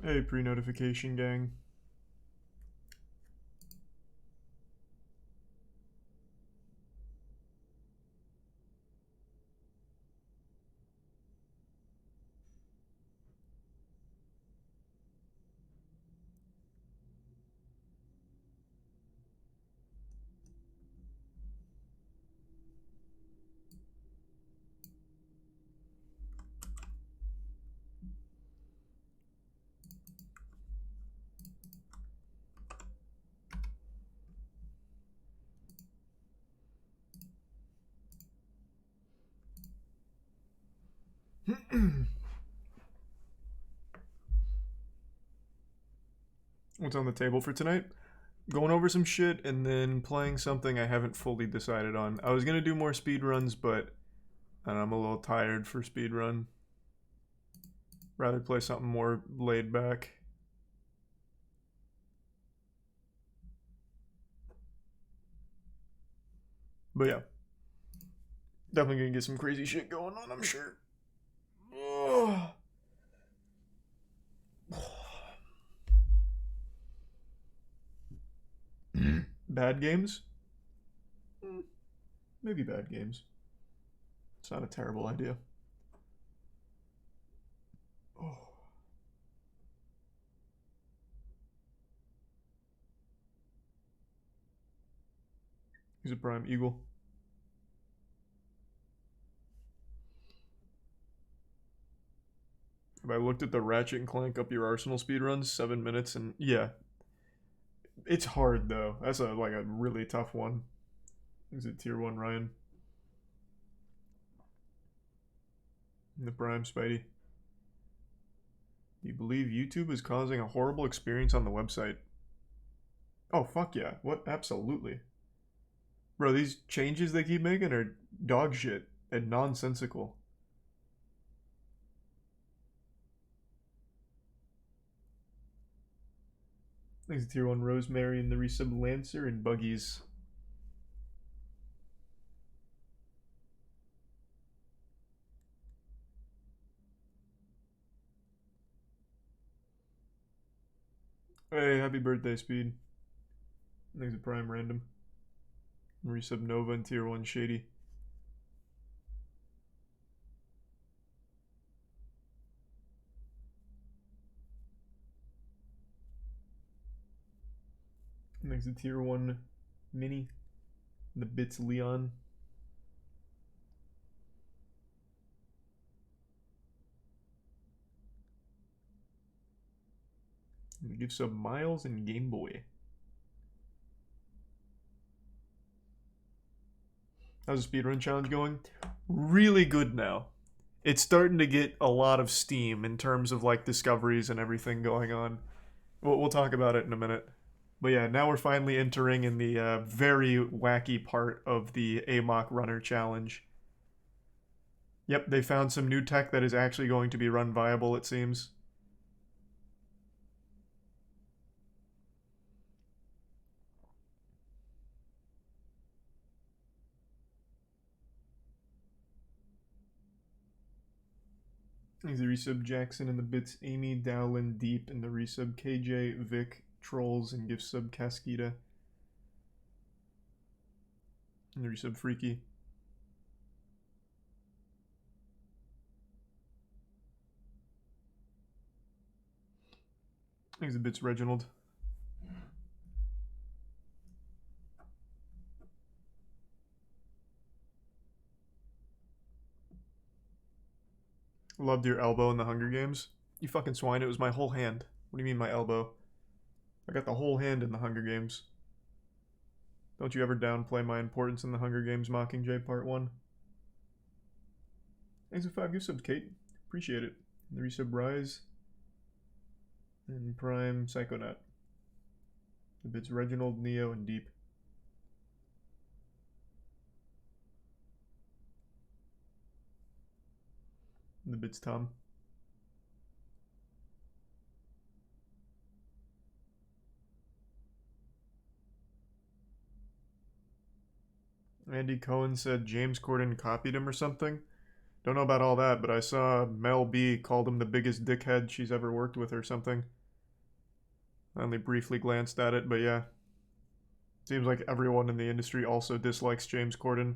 Hey, pre-notification gang. What's on the table for tonight? Going over some shit and then playing something I haven't fully decided on. I was gonna do more speedruns, but I'm a little tired for speedrun. Rather play something more laid back. But yeah. Definitely gonna get some crazy shit going on, I'm sure. Bad games? Maybe bad games. It's not a terrible idea. Oh. He's a prime eagle. Have I looked at the Ratchet and Clank Up Your Arsenal speedruns? 7 minutes and yeah. It's hard though. That's a really tough one. Is it tier 1 Ryan? The prime Spidey. Do you believe YouTube is causing a horrible experience on the website? Oh, fuck yeah. What? Absolutely. Bro, these changes they keep making are dog shit and nonsensical. Thanks to tier 1 Rosemary and the resub Lancer and Buggies. Hey, happy birthday, Speed. Thanks to Prime Random. Resub Nova and tier 1 Shady. Thanks to tier 1 Mini. The Bits Leon. And we give sub Miles and Game Boy. How's the speedrun challenge going? Really good now. It's starting to get a lot of steam in terms of like discoveries and everything going on. We'll talk about it in a minute. But yeah, now we're finally entering in the very wacky part of the Amok runner challenge. Yep, they found some new tech that is actually going to be run viable, it seems. He's the resub Jackson and the bits Amy, Dowlin, Deep, and the resub KJ, Vic, Trolls, and gift sub Casquita. And the resub Freaky. He's the bits Reginald. Loved your elbow in the Hunger Games. You fucking swine, it was my whole hand. What do you mean my elbow? I got the whole hand in the Hunger Games. Don't you ever downplay my importance in the Hunger Games Mockingjay Part 1. Thanks for 5 gift subs, Kate. Appreciate it. And the resub Rise. And Prime Psychonaut. The bits Reginald, Neo, and Deep. And the bits Tom. Andy Cohen said James Corden copied him or something. Don't know about all that, but I saw Mel B called him the biggest dickhead she's ever worked with or something. I only briefly glanced at it, but yeah. Seems like everyone in the industry also dislikes James Corden.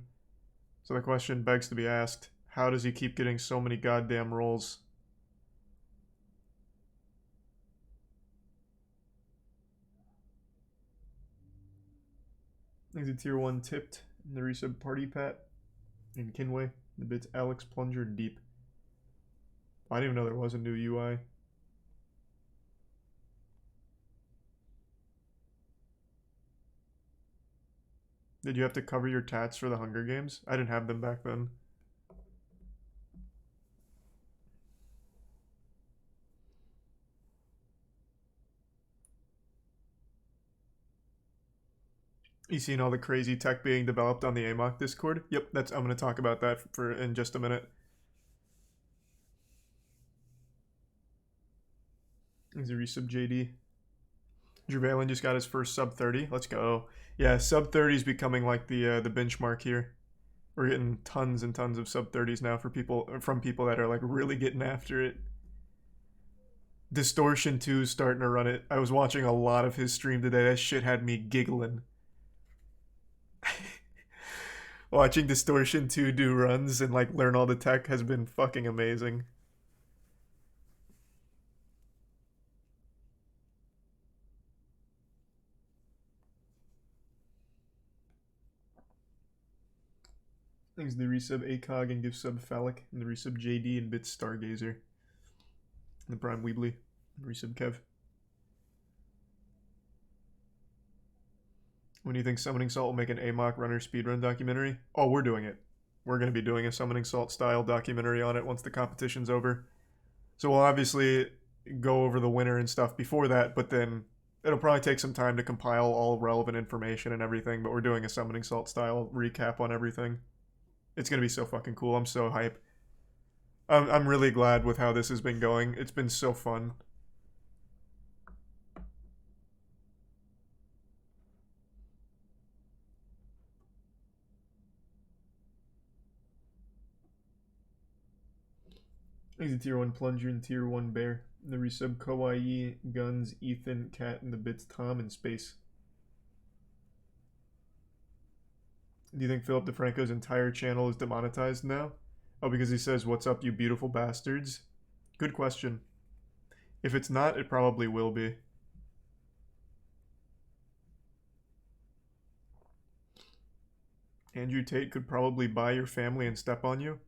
So the question begs to be asked, how does he keep getting so many goddamn roles? He's a tier 1 tipped in the resub Party Pat in Kinway. The bits Alex Plunger Deep. I didn't even know there was a new UI. Did you have to cover your tats for the Hunger Games? I didn't have them back then. You seen all the crazy tech being developed on the Amok Discord? Yep, I'm going to talk about that in just a minute. Is a resub JD. Jervalen just got his first sub 30. Let's go. Yeah, sub 30 is becoming like the benchmark here. We're getting tons and tons of sub 30s now from people that are like really getting after it. Distortion 2 is starting to run it. I was watching a lot of his stream today. That shit had me giggling. Watching Distortion 2 do runs and like learn all the tech has been fucking amazing. Thanks to the resub ACOG and give sub Phallic, and the resub JD and Bits Stargazer. And the Prime Weebly, and resub Kev. When do you think Summoning Salt will make an Amok runner speedrun documentary? Oh, we're doing it. We're going to be doing a Summoning Salt style documentary on it once the competition's over. So we'll obviously go over the winner and stuff before that, but then it'll probably take some time to compile all relevant information and everything, but we're doing a Summoning Salt style recap on everything. It's going to be so fucking cool. I'm so hype. I'm really glad with how this has been going. It's been so fun. He's a tier 1 plunger and tier 1 bear. The resub Kawaii, Guns, Ethan, Cat, and the bits Tom in space. Do you think Philip DeFranco's entire channel is demonetized now? Oh, because he says, "What's up, you beautiful bastards?" Good question. If it's not, it probably will be. Andrew Tate could probably buy your family and step on you.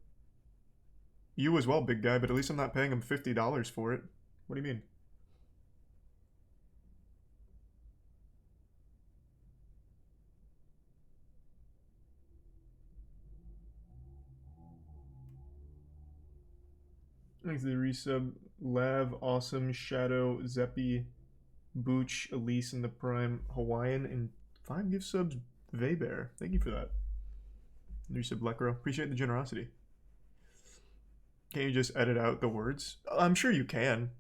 You as well, big guy, but at least I'm not paying him $50 for it. What do you mean? Thanks to the resub. Lav, Awesome, Shadow, Zeppy, Booch, Elise, and the Prime, Hawaiian, and 5 gift subs, Vaybear. Thank you for that. Resub Lecro. Appreciate the generosity. Can't you just edit out the words? I'm sure you can.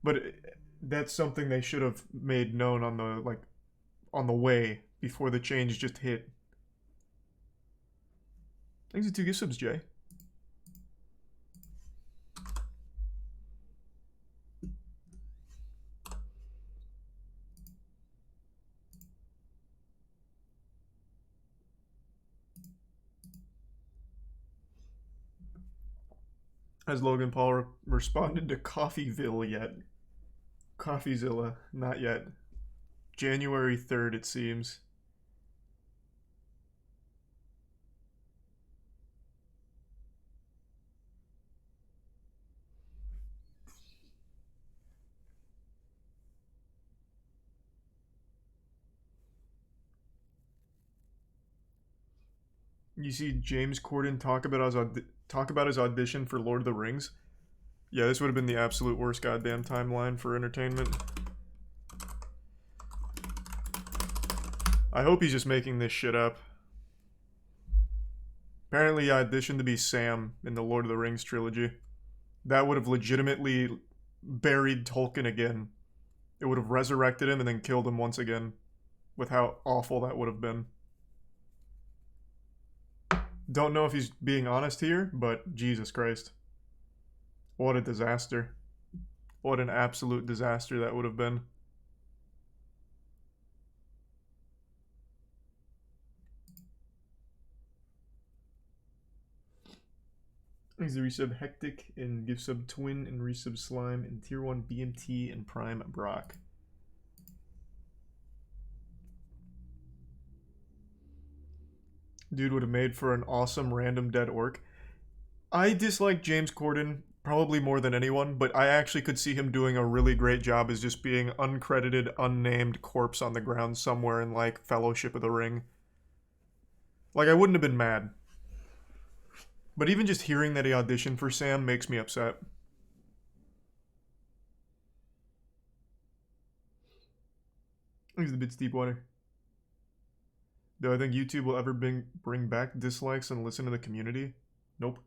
But that's something they should have made known on the way before the change just hit. Thanks to 2 gift subs, Jay. Has Logan Paul responded to Coffeeville yet? Coffeezilla, not yet. January 3rd, it seems. You see James Corden talk about his audition for Lord of the Rings? Yeah, this would have been the absolute worst goddamn timeline for entertainment. I hope he's just making this shit up. Apparently he auditioned to be Sam in the Lord of the Rings trilogy. That would have legitimately buried Tolkien again. It would have resurrected him and then killed him once again. With how awful that would have been. Don't know if he's being honest here, but Jesus Christ. What a disaster. What an absolute disaster that would have been. Thanks to resub Hectic and give sub Twin and resub Slime and tier 1 BMT and Prime Brock. Dude would have made for an awesome random dead orc. I dislike James Corden probably more than anyone, but I actually could see him doing a really great job as just being uncredited, unnamed corpse on the ground somewhere in like Fellowship of the Ring. Like, I wouldn't have been mad. But even just hearing that he auditioned for Sam makes me upset. He's the bit steep water. Do I think YouTube will ever bring back dislikes and listen to the community? Nope.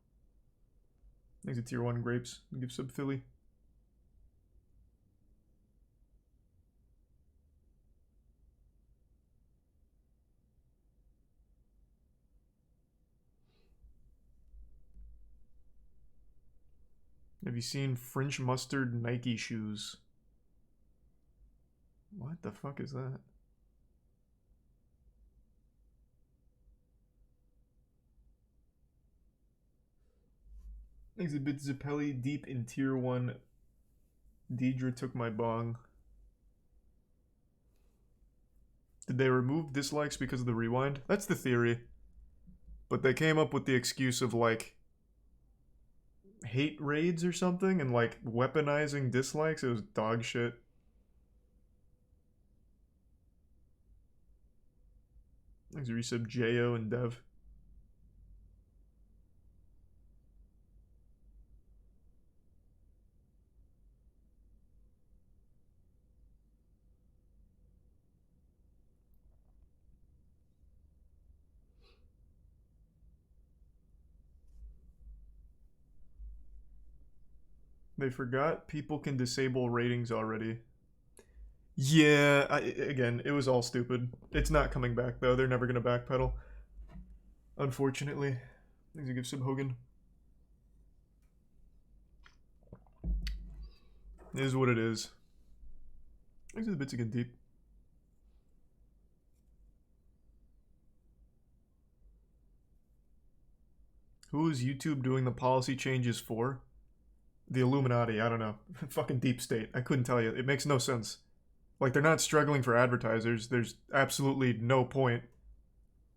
Thanks to tier 1 grapes. Give sub Philly. Have you seen French mustard Nike shoes? What the fuck is that? Exhibit Zappelli deep in tier 1. Deidre took my bong. Did they remove dislikes because of the rewind? That's the theory. But they came up with the excuse of like hate raids or something and like weaponizing dislikes. It was dog shit. Thanks for resub Jo and Dev. They forgot people can disable ratings already. Yeah, again, it was all stupid. It's not coming back, though. They're never going to backpedal. Unfortunately. Thanks to give sub Hogan. It is what it is. Thanks to the bits again deep. Who is YouTube doing the policy changes for? The Illuminati, I don't know. Fucking deep state. I couldn't tell you. It makes no sense. Like, they're not struggling for advertisers. There's absolutely no point.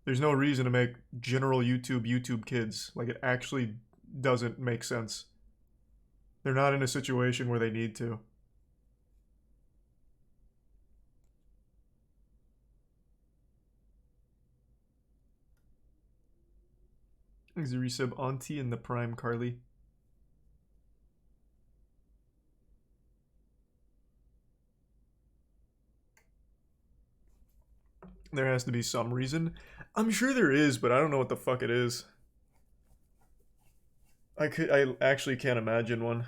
There's no reason to make general YouTube kids. Like, it actually doesn't make sense. They're not in a situation where they need to. Thanks to resub Auntie and the Prime Carly. There has to be some reason. I'm sure there is, but I don't know what the fuck it is. I actually can't imagine one.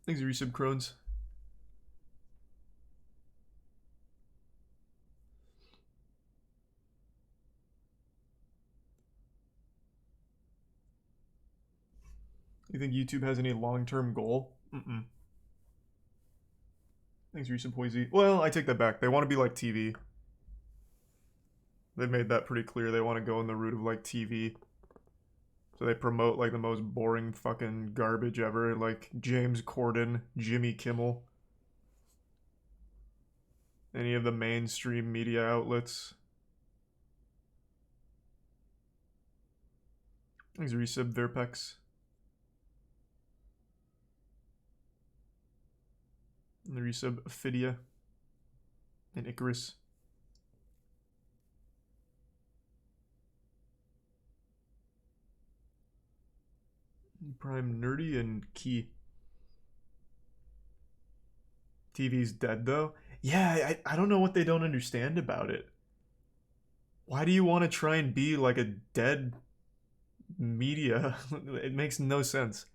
Thanks to resub Crones. You think YouTube has any long-term goal? Mm-mm. Thanks, resub Poisey. Well, I take that back. They want to be like TV. They've made that pretty clear. They want to go in the route of like TV. So they promote like the most boring fucking garbage ever, like James Corden, Jimmy Kimmel, any of the mainstream media outlets. Thanks, resub Verpex. And the resub Ophidia and Icarus. Prime Nerdy and Key. TV's dead though? Yeah, I don't know what they don't understand about it. Why do you want to try and be like a dead media? It makes no sense.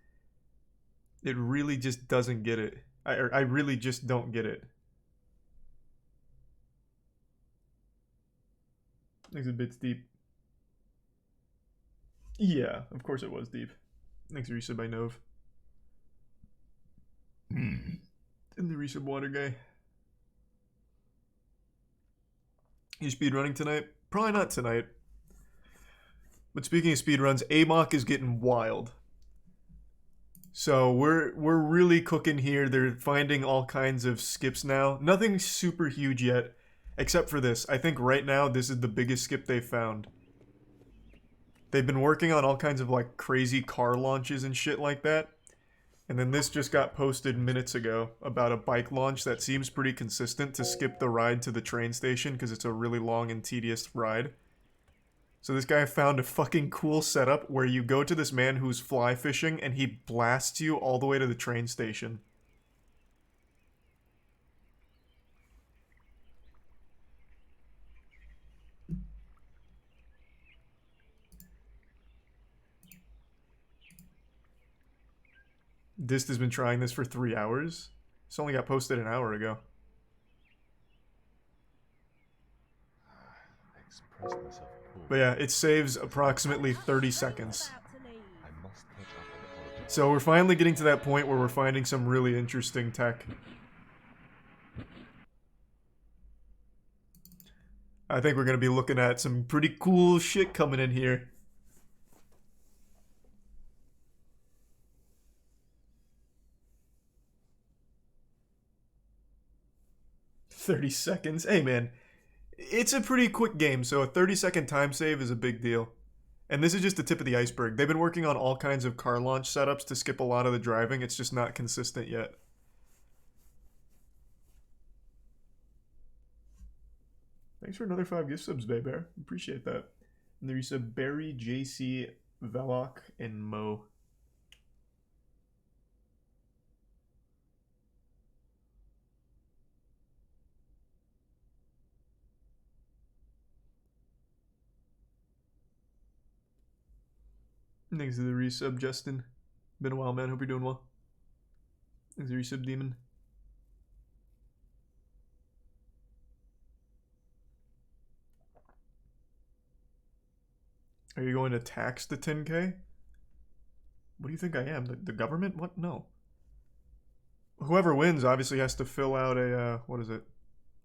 It really just doesn't get it. I really just don't get it. Thanks a bit deep. Yeah, of course it was deep. Thanks for resub by Nove. And the resub water guy. You speed running tonight? Probably not tonight. But speaking of speedruns, Amok is getting wild. So we're really cooking here. They're finding all kinds of skips now. Nothing super huge yet, except for this. I think right now this is the biggest skip they've found. They've been working on all kinds of like crazy car launches and shit like that. And then this just got posted minutes ago about a bike launch that seems pretty consistent to skip the ride to the train station because it's a really long and tedious ride. So this guy found a fucking cool setup where you go to this man who's fly fishing and he blasts you all the way to the train station. Dist has been trying this for 3 hours. This only got posted an hour ago. But yeah, it saves approximately 30 seconds. So we're finally getting to that point where we're finding some really interesting tech. I think we're going to be looking at some pretty cool shit coming in here. 30 seconds. Hey, man. It's a pretty quick game, so a 30-second time save is a big deal. And this is just the tip of the iceberg. They've been working on all kinds of car launch setups to skip a lot of the driving. It's just not consistent yet. Thanks for another 5 gift subs, Baybear. Appreciate that. And there's a Barry, JC, Velok, and Mo. Thanks to the resub, Justin. Been a while, man. Hope you're doing well. Thanks to the resub, Demon. Are you going to tax the 10K? What do you think I am? The government? What? No. Whoever wins obviously has to fill out a, what is it?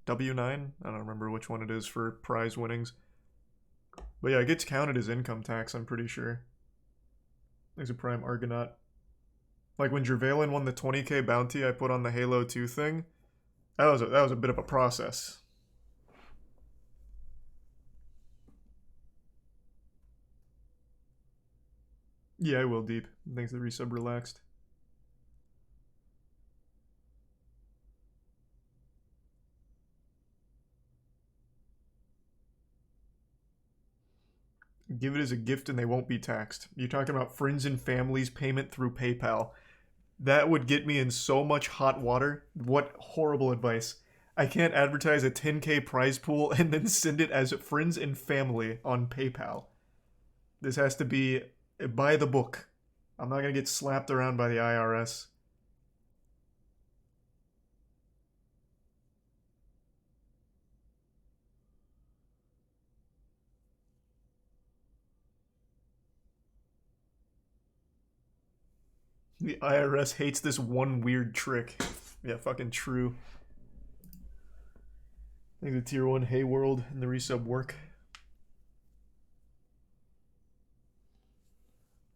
W9? I don't remember which one it is for prize winnings. But yeah, it gets counted as income tax, I'm pretty sure. There's a Prime Argonaut. Like when Jervalen won the 20K bounty I put on the Halo 2 thing, that was a bit of a process. Yeah, I will, Deep. Thanks to the resub, Relaxed. Give it as a gift and they won't be taxed. You're talking about friends and family's payment through PayPal. That would get me in so much hot water. What horrible advice. I can't advertise a 10K prize pool and then send it as friends and family on PayPal. This has to be by the book. I'm not going to get slapped around by the IRS. The IRS hates this one weird trick. Yeah, fucking true. I think the tier 1 Hayworld and the resub work.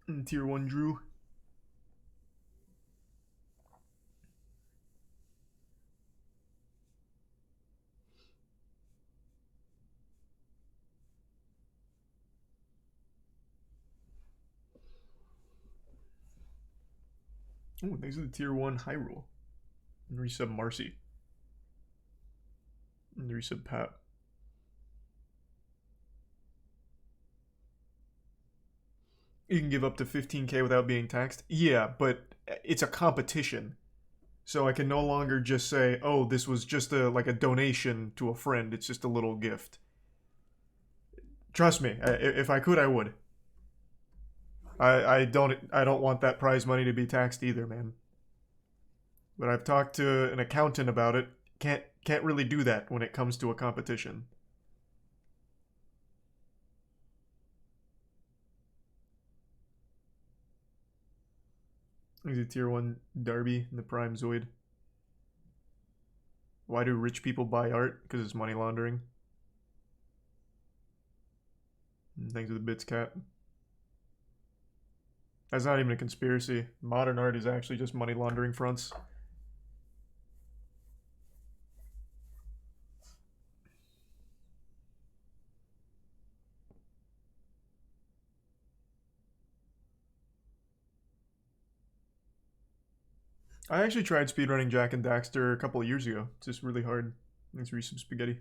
And tier 1 Drew. Oh, thanks to the tier 1 Hyrule. And resub Marcy. And the resub Pat. You can give up to 15K without being taxed? Yeah, but it's a competition. So I can no longer just say, oh, this was just like a donation to a friend. It's just a little gift. Trust me, if I could, I would. I don't want that prize money to be taxed either, man. But I've talked to an accountant about it. Can't really do that when it comes to a competition. He's a tier 1 Darby in the Prime Zoid. Why do rich people buy art? Because it's money laundering. Thanks to the Bits Cat. That's not even a conspiracy. Modern art is actually just money laundering fronts. I actually tried speedrunning Jack and Daxter a couple of years ago. It's just really hard. Let's read some spaghetti.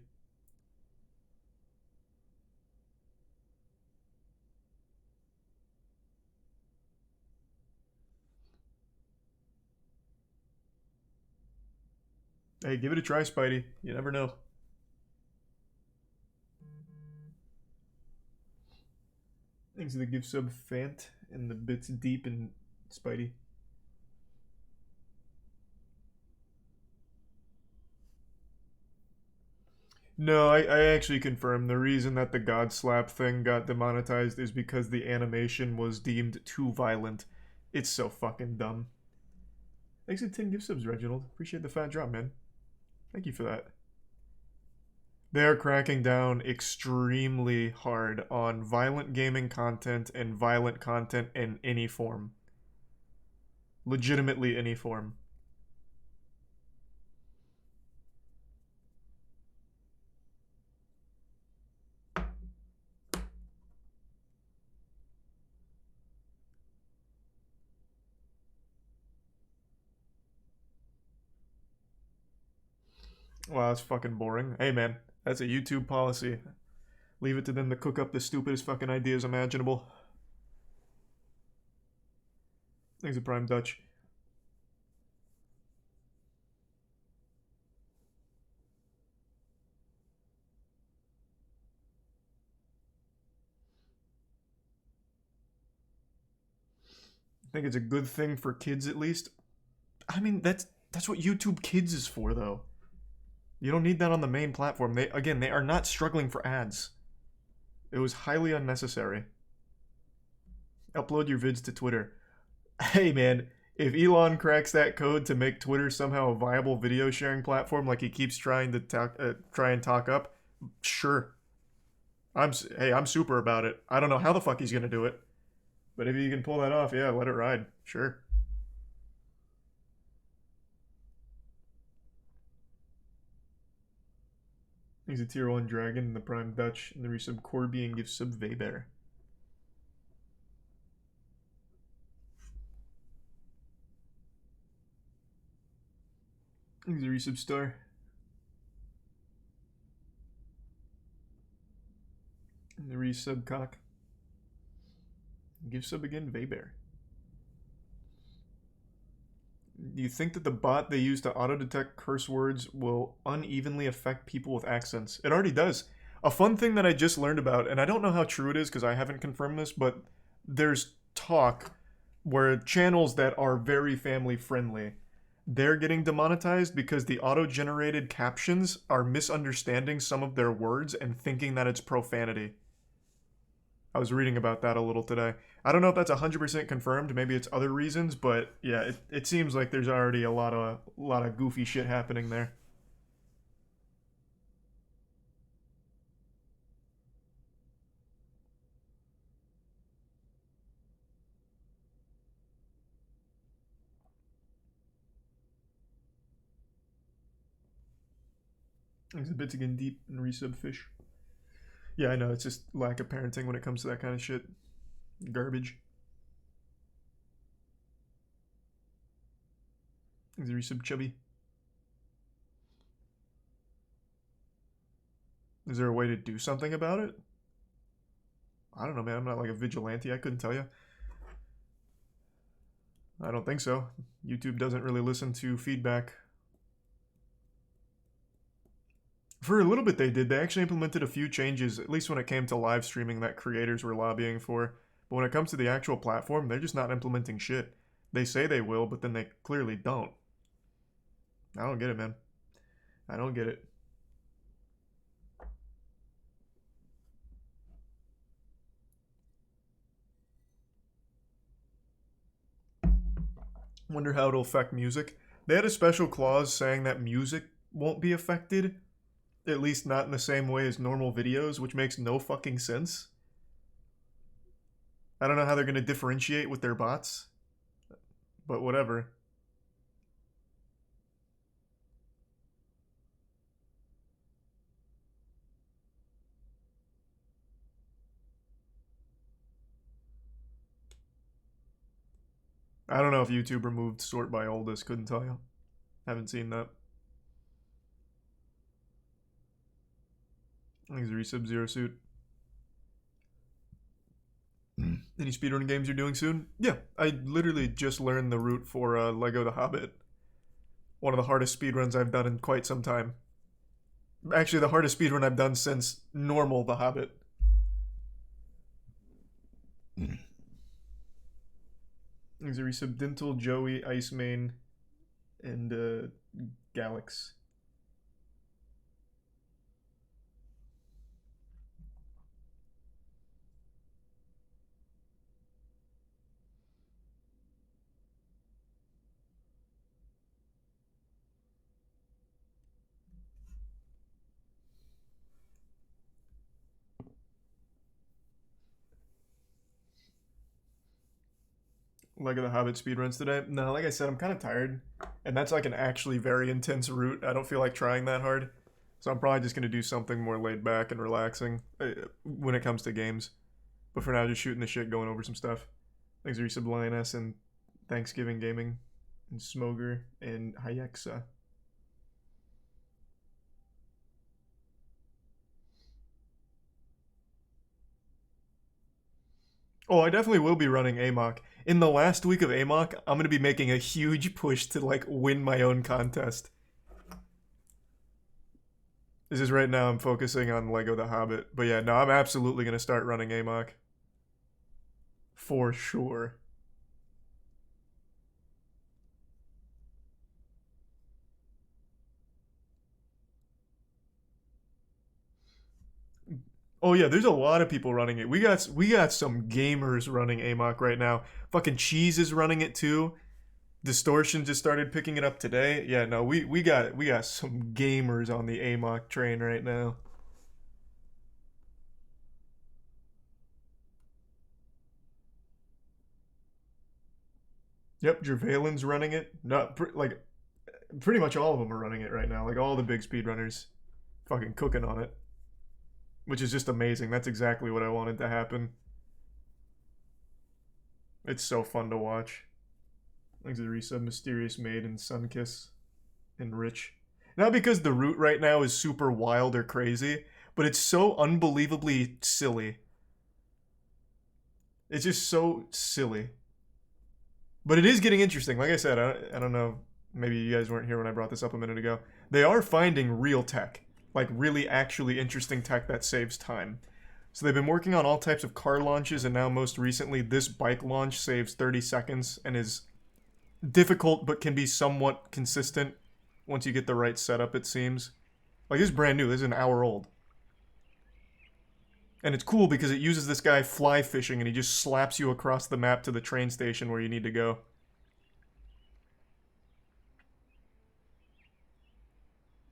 Hey, give it a try, Spidey. You never know. Thanks to the gift sub Fant and the bits deep in Spidey. No, I actually confirmed the reason that the God Slap thing got demonetized is because the animation was deemed too violent. It's so fucking dumb. Thanks to 10 gift subs, Reginald. Appreciate the fat drop, man. Thank you for that. They're cracking down extremely hard on violent gaming content and violent content in any form. Legitimately any form. Wow, that's fucking boring. Hey, man, that's a YouTube policy. Leave it to them to cook up the stupidest fucking ideas imaginable. Thanks to Prime Dutch. I think it's a good thing for kids at least. I mean, that's what YouTube Kids is for, though. You don't need that on the main platform. They are not struggling for ads. It was highly unnecessary. Upload your vids to Twitter. Hey man, if Elon cracks that code to make Twitter somehow a viable video sharing platform, like he keeps trying to talk up, sure. I'm super about it. I don't know how the fuck he's gonna do it, but if he can pull that off, yeah, let it ride. Sure. He's a tier 1 dragon in the Prime Dutch, and the resub Corby and gives sub Weber. He's a resub star. And the resub cock. Give sub again, Weber. Do you think that the bot they use to auto-detect curse words will unevenly affect people with accents? It already does. A fun thing that I just learned about, and I don't know how true it is because I haven't confirmed this, but there's talk where channels that are very family friendly, they're getting demonetized because the auto-generated captions are misunderstanding some of their words and thinking that it's profanity. I was reading about that a little today. I don't know if that's 100% confirmed. Maybe it's other reasons, but yeah, it seems like there's already a lot of goofy shit happening there. There's a bit to get deep and resub fish. Yeah, I know. It's just lack of parenting when it comes to that kind of shit. Garbage. There's a resub chubby. Is there a way to do something about it? I don't know, man. I'm not like a vigilante. I couldn't tell you. I don't think so. YouTube doesn't really listen to feedback. For a little bit they did. They actually implemented a few changes, at least when it came to live streaming, that creators were lobbying for. But when it comes to the actual platform, they're just not implementing shit. They say they will, but then they clearly don't. I don't get it, man. I don't get it. Wonder how it'll affect music. They had a special clause saying that music won't be affected, at least not in the same way as normal videos, which makes no fucking sense. I don't know how they're going to differentiate with their bots, but whatever. I don't know if YouTube removed sort by oldest, couldn't tell you. Haven't seen that. Thanks, Resub Zero Suit. Any speedrun games you're doing soon? Yeah, I literally just learned the route for Lego the Hobbit. One of the hardest speedruns I've done in quite some time. Actually, the hardest speedrun I've done since normal the Hobbit. There's a resub Dintal, Joey, Ice Mane, and Galax. Lego the Hobbit speedruns today. No, like I said, I'm kind of tired. And that's like an actually very intense route. I don't feel like trying that hard. So I'm probably just going to do something more laid back and relaxing when it comes to games. But for now, just shooting the shit, going over some stuff. Thanks to Resub Lioness and Thanksgiving Gaming and Smoger and Hayexa. Oh, I definitely will be running Amok. In the last week of Amok, I'm going to be making a huge push to like win my own contest. This is right now I'm focusing on Lego the Hobbit. But yeah, no, I'm absolutely going to start running Amok. For sure. Oh yeah, there's a lot of people running it. We got some gamers running Amok right now. Fucking Cheese is running it too. Distortion just started picking it up today. Yeah, no, we got some gamers on the Amok train right now. Yep, Jervalin's running it. Not like pretty much all of them are running it right now. Like all the big speedrunners, fucking cooking on it, which is just amazing. That's exactly what I wanted to happen. It's so fun to watch. Thanks to the resub, Mysterious Maid and Sunkiss and Rich. Not because the route right now is super wild or crazy, but it's so unbelievably silly. It's just so silly. But it is getting interesting. Like I said, I don't know. Maybe you guys weren't here when I brought this up a minute ago. They are finding real tech. Like really actually interesting tech that saves time. So they've been working on all types of car launches, and now most recently this bike launch saves 30 seconds and is difficult but can be somewhat consistent once you get the right setup, it seems. Like, this is brand new. This is an hour old. And it's cool because it uses this guy fly fishing and he just slaps you across the map to the train station where you need to go.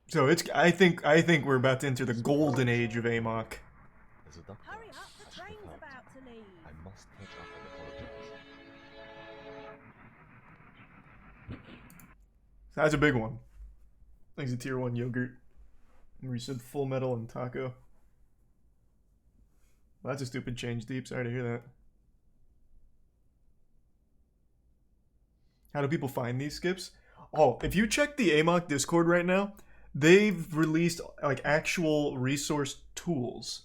So it's I think we're about to enter the golden age of Amok. Hurry up, the train's about to leave. I must catch up and apologize. That's a big one. Thanks to Tier 1 Yogurt. And we said Full Metal and Taco. Well, that's a stupid change, Deep. Sorry to hear that. How do people find these skips? Oh, if you check the Amok Discord right now, they've released like actual resource tools.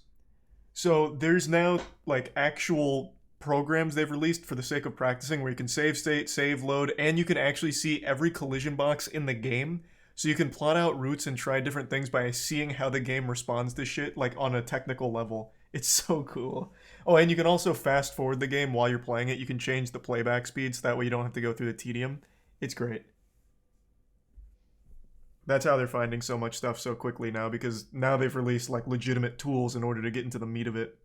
So there's now like actual programs they've released for the sake of practicing where you can save state, save load, and you can actually see every collision box in the game. So you can plot out routes and try different things by seeing how the game responds to shit, like on a technical level. It's so cool. Oh, and you can also fast forward the game while you're playing it. You can change the playback speed so that way you don't have to go through the tedium. It's great. That's how they're finding so much stuff so quickly now, because now they've released like legitimate tools in order to get into the meat of it.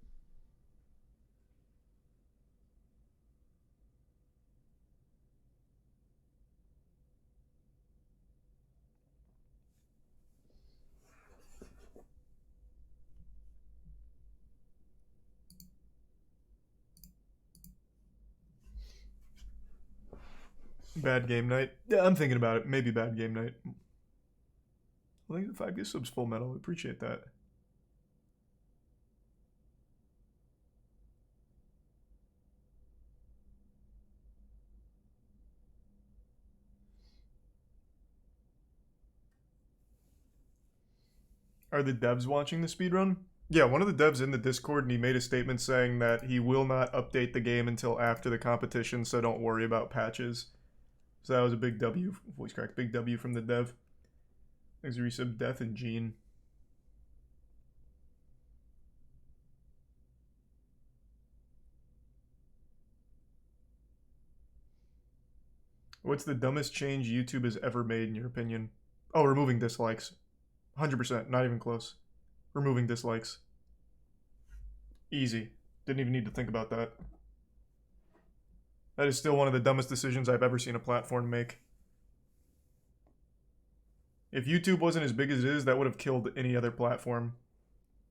Bad game night. Yeah, I'm thinking about it. Maybe bad game night. Well, thank you for 5 gift subs, Full Metal. Appreciate that. Are the devs watching the speedrun? Yeah, one of the devs in the Discord, and he made a statement saying that he will not update the game until after the competition, so don't worry about patches. So that was a big W. Voice crack. Big W from the dev. Thanks for resub, Death and Gene. What's the dumbest change YouTube has ever made in your opinion? Oh, removing dislikes. 100%, not even close. Removing dislikes. Easy. Didn't even need to think about that. That is still one of the dumbest decisions I've ever seen a platform make. If YouTube wasn't as big as it is, that would have killed any other platform.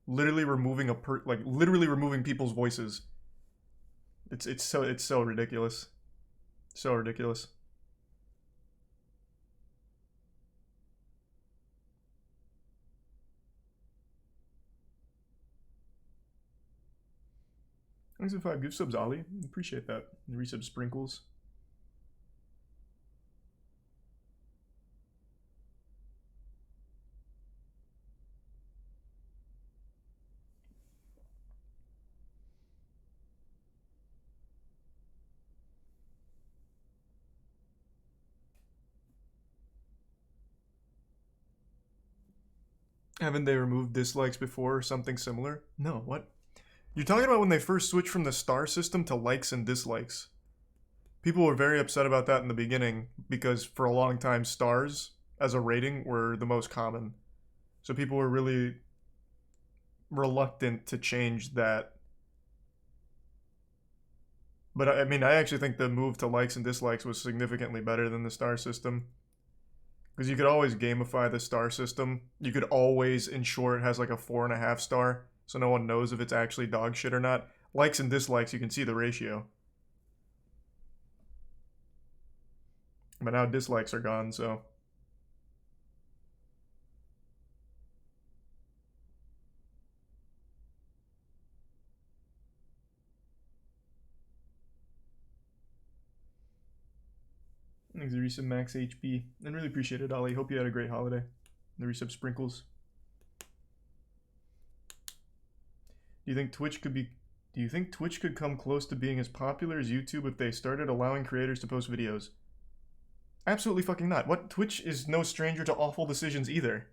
Literally removing literally removing people's voices. It's so ridiculous. So ridiculous. Thanks for 5 gift subs, Ollie. Appreciate that. The resub sprinkles. Haven't they removed dislikes before or something similar? No, what? You're talking about when they first switched from the star system to likes and dislikes. People were very upset about that in the beginning because for a long time stars as a rating were the most common. So people were really reluctant to change that. But I mean, I actually think the move to likes and dislikes was significantly better than the star system. Because you could always gamify the star system. You could always ensure it has like a 4.5 star, so no one knows if it's actually dog shit or not. Likes and dislikes, you can see the ratio. But now dislikes are gone, so... Thanks for the resub, Max HP. And really appreciate it, Ollie. Hope you had a great holiday. The resub sprinkles. Do you think Twitch could come close to being as popular as YouTube if they started allowing creators to post videos? Absolutely fucking not. What? Twitch is no stranger to awful decisions either.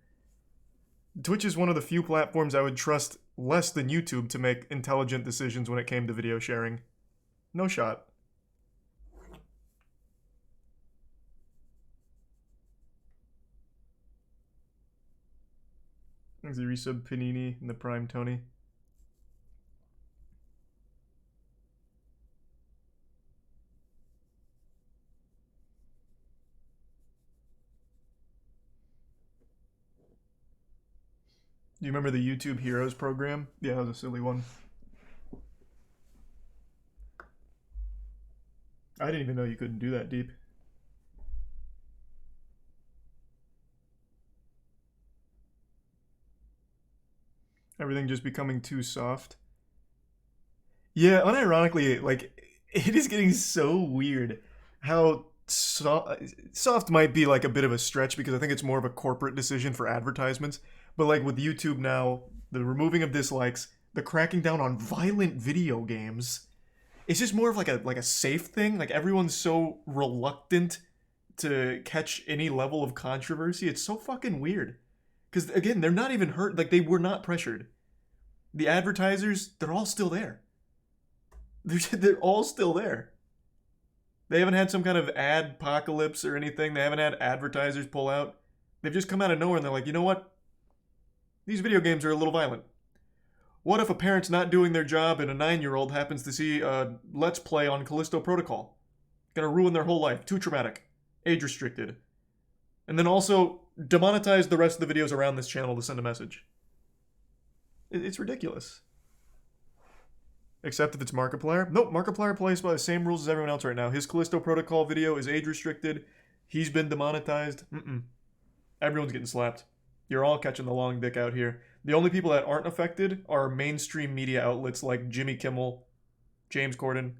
Twitch is one of the few platforms I would trust less than YouTube to make intelligent decisions when it came to video sharing. No shot. Thanks for the resub, Panini, and the Prime Tony. Do you remember the YouTube Heroes program? Yeah, that was a silly one. I didn't even know you couldn't do that deep. Everything just becoming too soft. Yeah, unironically, like, it is getting so weird how soft might be like a bit of a stretch because I think it's more of a corporate decision for advertisements. But like with YouTube now, the removing of dislikes, the cracking down on violent video games, it's just more of like a safe thing. Like everyone's so reluctant to catch any level of controversy. It's so fucking weird. Because again, they're not even hurt. Like they were not pressured. The advertisers, they're all still there. They're all still there. They haven't had some kind of ad apocalypse or anything. They haven't had advertisers pull out. They've just come out of nowhere and they're like, you know what? These video games are a little violent. What if a parent's not doing their job and a 9-year-old happens to see a Let's Play on Callisto Protocol? Gonna ruin their whole life. Too traumatic. Age restricted. And then also demonetize the rest of the videos around this channel to send a message. It's ridiculous. Except if it's Markiplier. Nope, Markiplier plays by the same rules as everyone else right now. His Callisto Protocol video is age restricted. He's been demonetized. Everyone's getting slapped. You're all catching the long dick out here. The only people that aren't affected are mainstream media outlets like Jimmy Kimmel, James Corden,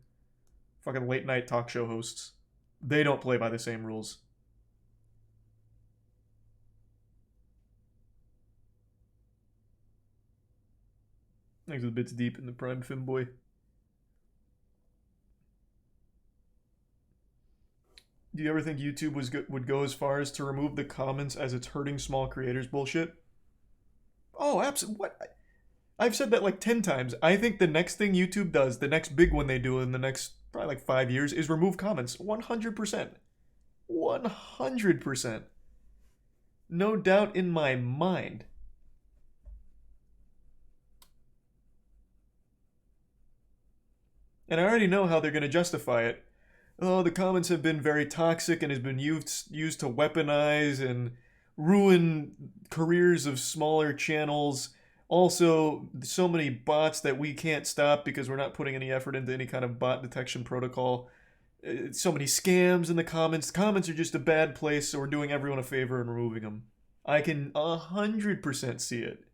fucking late night talk show hosts. They don't play by the same rules. Thanks for the bits deep in the Prime Finboy. Do you ever think YouTube would go as far as to remove the comments as it's hurting small creators bullshit? Oh, absolutely. What? I've said that like 10 times. I think the next thing YouTube does, the next big one they do in the next probably like 5 years, is remove comments. 100%. 100%. No doubt in my mind. And I already know how they're going to justify it. Oh, the comments have been very toxic and has been used to weaponize and ruin careers of smaller channels. Also, so many bots that we can't stop because we're not putting any effort into any kind of bot detection protocol. So many scams in the comments. The comments are just a bad place, so we're doing everyone a favor and removing them. I can 100% see it.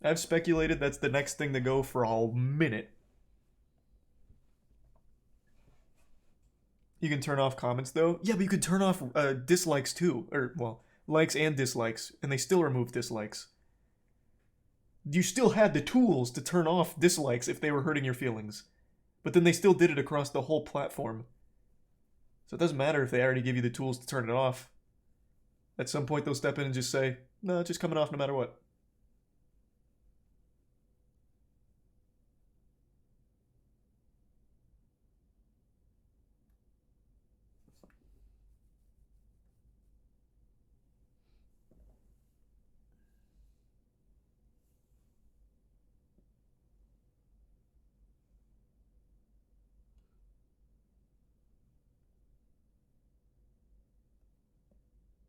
I've speculated that's the next thing to go for a minute. You can turn off comments though? Yeah, but you could turn off dislikes too. Or, well, likes and dislikes, and they still remove dislikes. You still had the tools to turn off dislikes if they were hurting your feelings. But then they still did it across the whole platform. So it doesn't matter if they already give you the tools to turn it off. At some point they'll step in and just say, no, it's just coming off no matter what.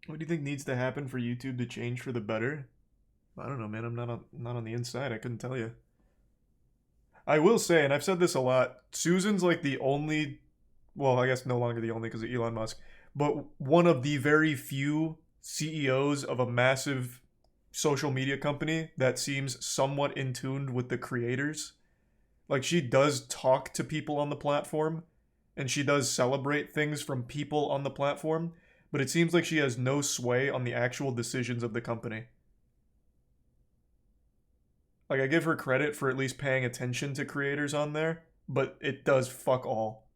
What do you think needs to happen for YouTube to change for the better? I don't know, man. I'm not on the inside. I couldn't tell you. I will say, and I've said this a lot, Susan's like the only, well, I guess no longer the only because of Elon Musk, but one of the very few CEOs of a massive social media company that seems somewhat in tune with the creators. Like, she does talk to people on the platform, and she does celebrate things from people on the platform, but it seems like she has no sway on the actual decisions of the company. Like, I give her credit for at least paying attention to creators on there, but it does fuck all.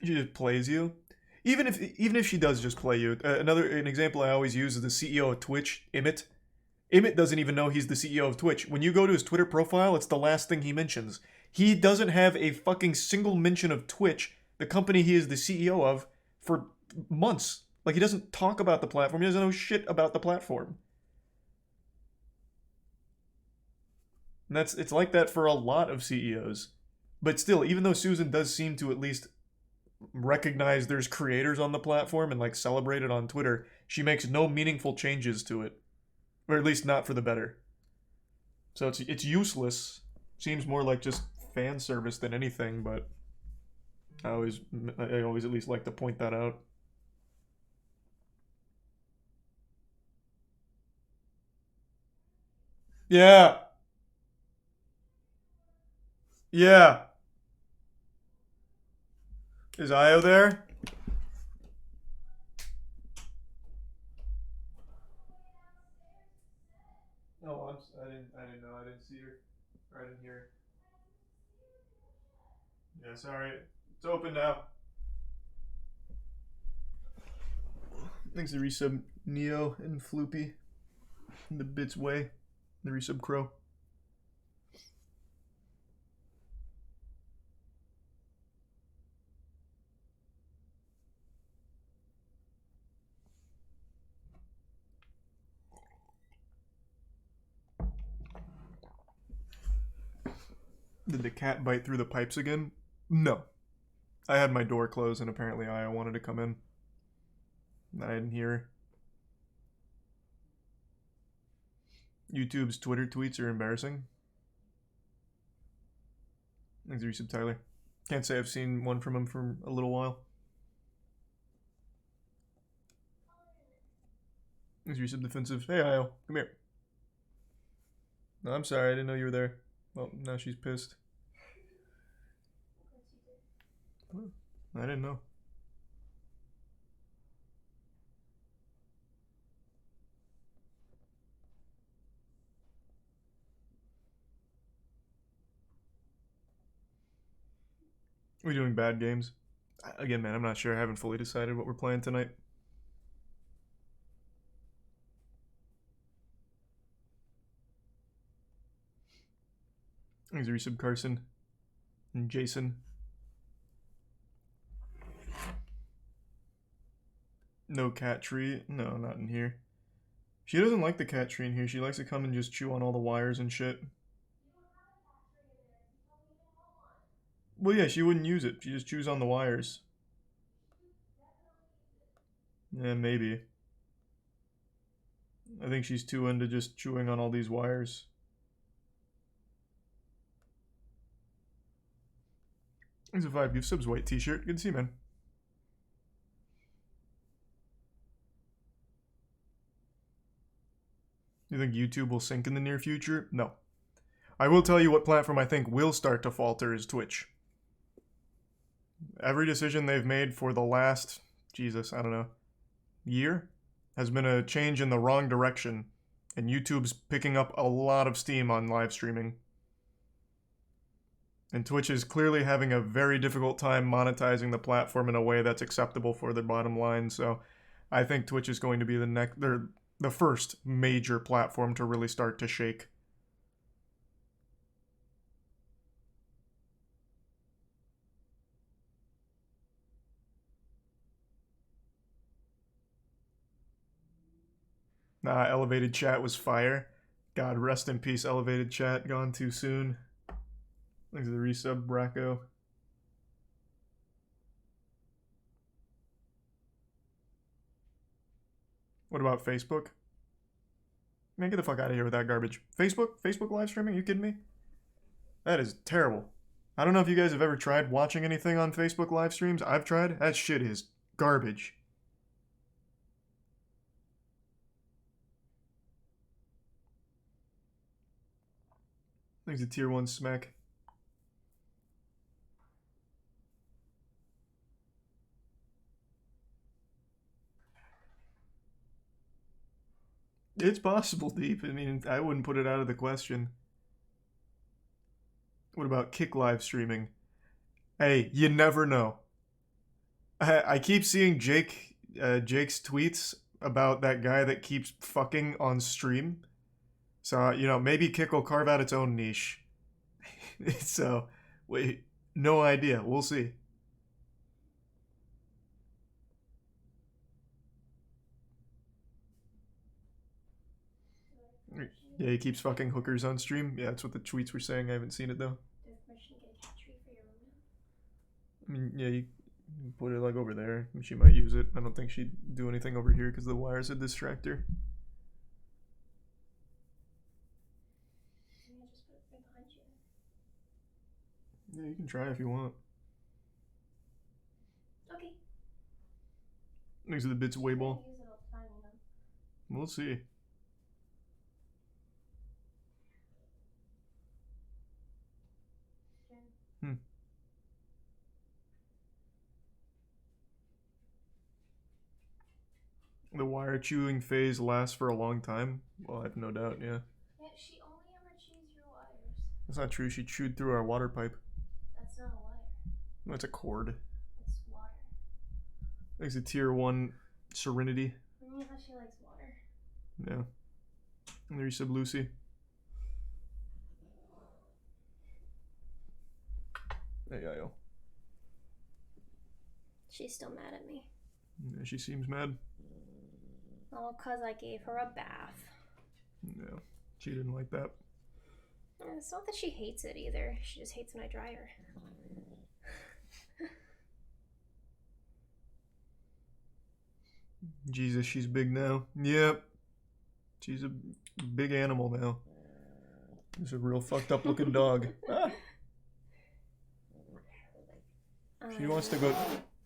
She just plays you. Even if she does just play you, an example I always use is the CEO of Twitch, Emmett. Emmett doesn't even know he's the CEO of Twitch. When you go to his Twitter profile, it's the last thing he mentions. He doesn't have a fucking single mention of Twitch, the company he is the CEO of, for months. Like, he doesn't talk about the platform. He doesn't know shit about the platform. And it's like that for a lot of CEOs. But still, even though Susan does seem to at least recognize there's creators on the platform and like celebrate it on Twitter, she makes no meaningful changes to it. Or at least not for the better. So it's useless. Seems more like just fan service than anything, but I always at least like to point that out. Yeah. Yeah. Is Io there? Oh, I didn't know. I didn't see her. Or I didn't hear her. Yeah, sorry. It's open now. Thanks to resub Neo and Floopy. In the Bits Way. The resub Crow. Did the cat bite through the pipes again? No. I had my door closed and apparently Aya wanted to come in. I didn't hear her. YouTube's Twitter tweets are embarrassing. Thanks, Resub Tyler. Can't say I've seen one from him for a little while. Thanks, Resub Defensive. Hey, Io, come here. No, I'm sorry, I didn't know you were there. Well, now she's pissed. I didn't know. We're doing bad games. Again, man, I'm not sure. I haven't fully decided what we're playing tonight. Thanks, Resub Carson. And Jason. No cat tree? No, not in here. She doesn't like the cat tree in here. She likes to come and just chew on all the wires and shit. Well, yeah, she wouldn't use it. She just chews on the wires. Yeah, maybe. I think she's too into just chewing on all these wires. Thanks for 5 gift subs, white t-shirt. Good to see you, man. You think YouTube will sink in the near future? No. I will tell you what platform I think will start to falter is Twitch. Every decision they've made for the last, Jesus, I don't know, year has been a change in the wrong direction. And YouTube's picking up a lot of steam on live streaming. And Twitch is clearly having a very difficult time monetizing the platform in a way that's acceptable for their bottom line. So I think Twitch is going to be the first major platform to really start to shake. Nah, Elevated Chat was fire. God rest in peace, Elevated Chat. Gone too soon. Thanks for the resub, Bracco. What about Facebook? Man, get the fuck out of here with that garbage. Facebook live streaming? You kidding me? That is terrible. I don't know if you guys have ever tried watching anything on Facebook live streams. I've tried. That shit is garbage. Thanks to tier 1 smack. It's possible, Deep. I mean, I wouldn't put it out of the question. What about Kick live streaming? Hey, you never know. I keep seeing Jake's tweets about that guy that keeps fucking on stream. So, you know, maybe Kick will carve out its own niche. So, wait, no idea. We'll see. Yeah, he keeps fucking hookers on stream. Yeah, that's what the tweets were saying. I haven't seen it, though. Does Christian get a cat tree for your room now? I mean, yeah, you put it, like, over there. She might use it. I don't think she'd do anything over here because the wire's a distractor. Maybe I just put it right behind you. Yeah, you can try if you want. Okay. Next to the bits way ball. Use it all the time, you know? We'll see. The wire chewing phase lasts for a long time. Well, I have no doubt, yeah. Yeah, she only ever chews your wires. That's not true. She chewed through our water pipe. That's not a wire. That's a cord. It's water. Thanks to tier 1 Serenity. I mean, how she likes water. Yeah. And there's sub Lucy. Hey, Io. She's still mad at me. Yeah, she seems mad. All because I gave her a bath. Yeah, she didn't like that. It's not that she hates it either. She just hates when I dry her. Jesus, she's big now. Yep. She's a big animal now. She's a real fucked up looking dog. Ah. She wants to go...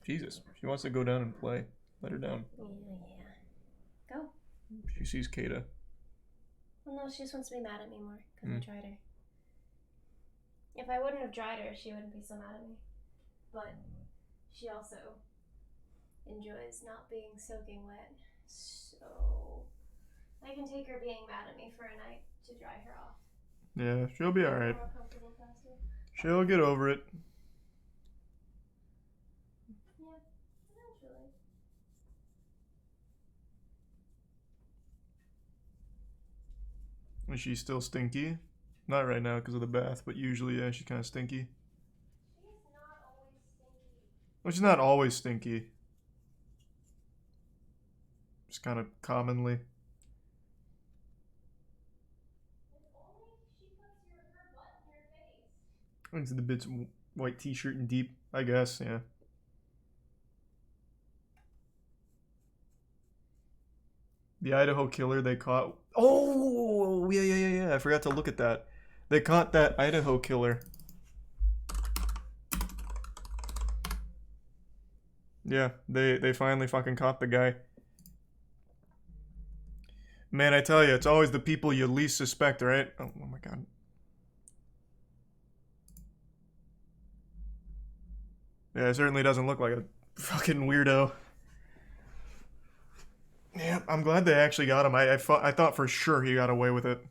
Jesus. She wants to go down and play. Let her down. Yeah. Go. She sees Kata. Well, no, she just wants to be mad at me more because I dried her. If I wouldn't have dried her, she wouldn't be so mad at me. But she also enjoys not being soaking wet. So I can take her being mad at me for a night to dry her off. Yeah, she'll be alright. More comfortable faster. She'll get over it. Yeah, eventually. Is she still stinky? Not right now because of the bath, but usually, yeah, she's kind of stinky. She's not always stinky. Well, she's not always stinky. Just kind of commonly. If only she puts her butt in your face. Into the bits white t-shirt and deep, I guess, yeah. The Idaho killer they caught. Oh, yeah. I forgot to look at that. They caught that Idaho killer. Yeah, they finally fucking caught the guy. Man, I tell you, it's always the people you least suspect, right? Oh my god. Yeah, it certainly doesn't look like a fucking weirdo. Yeah, I'm glad they actually got him. I thought for sure he got away with it.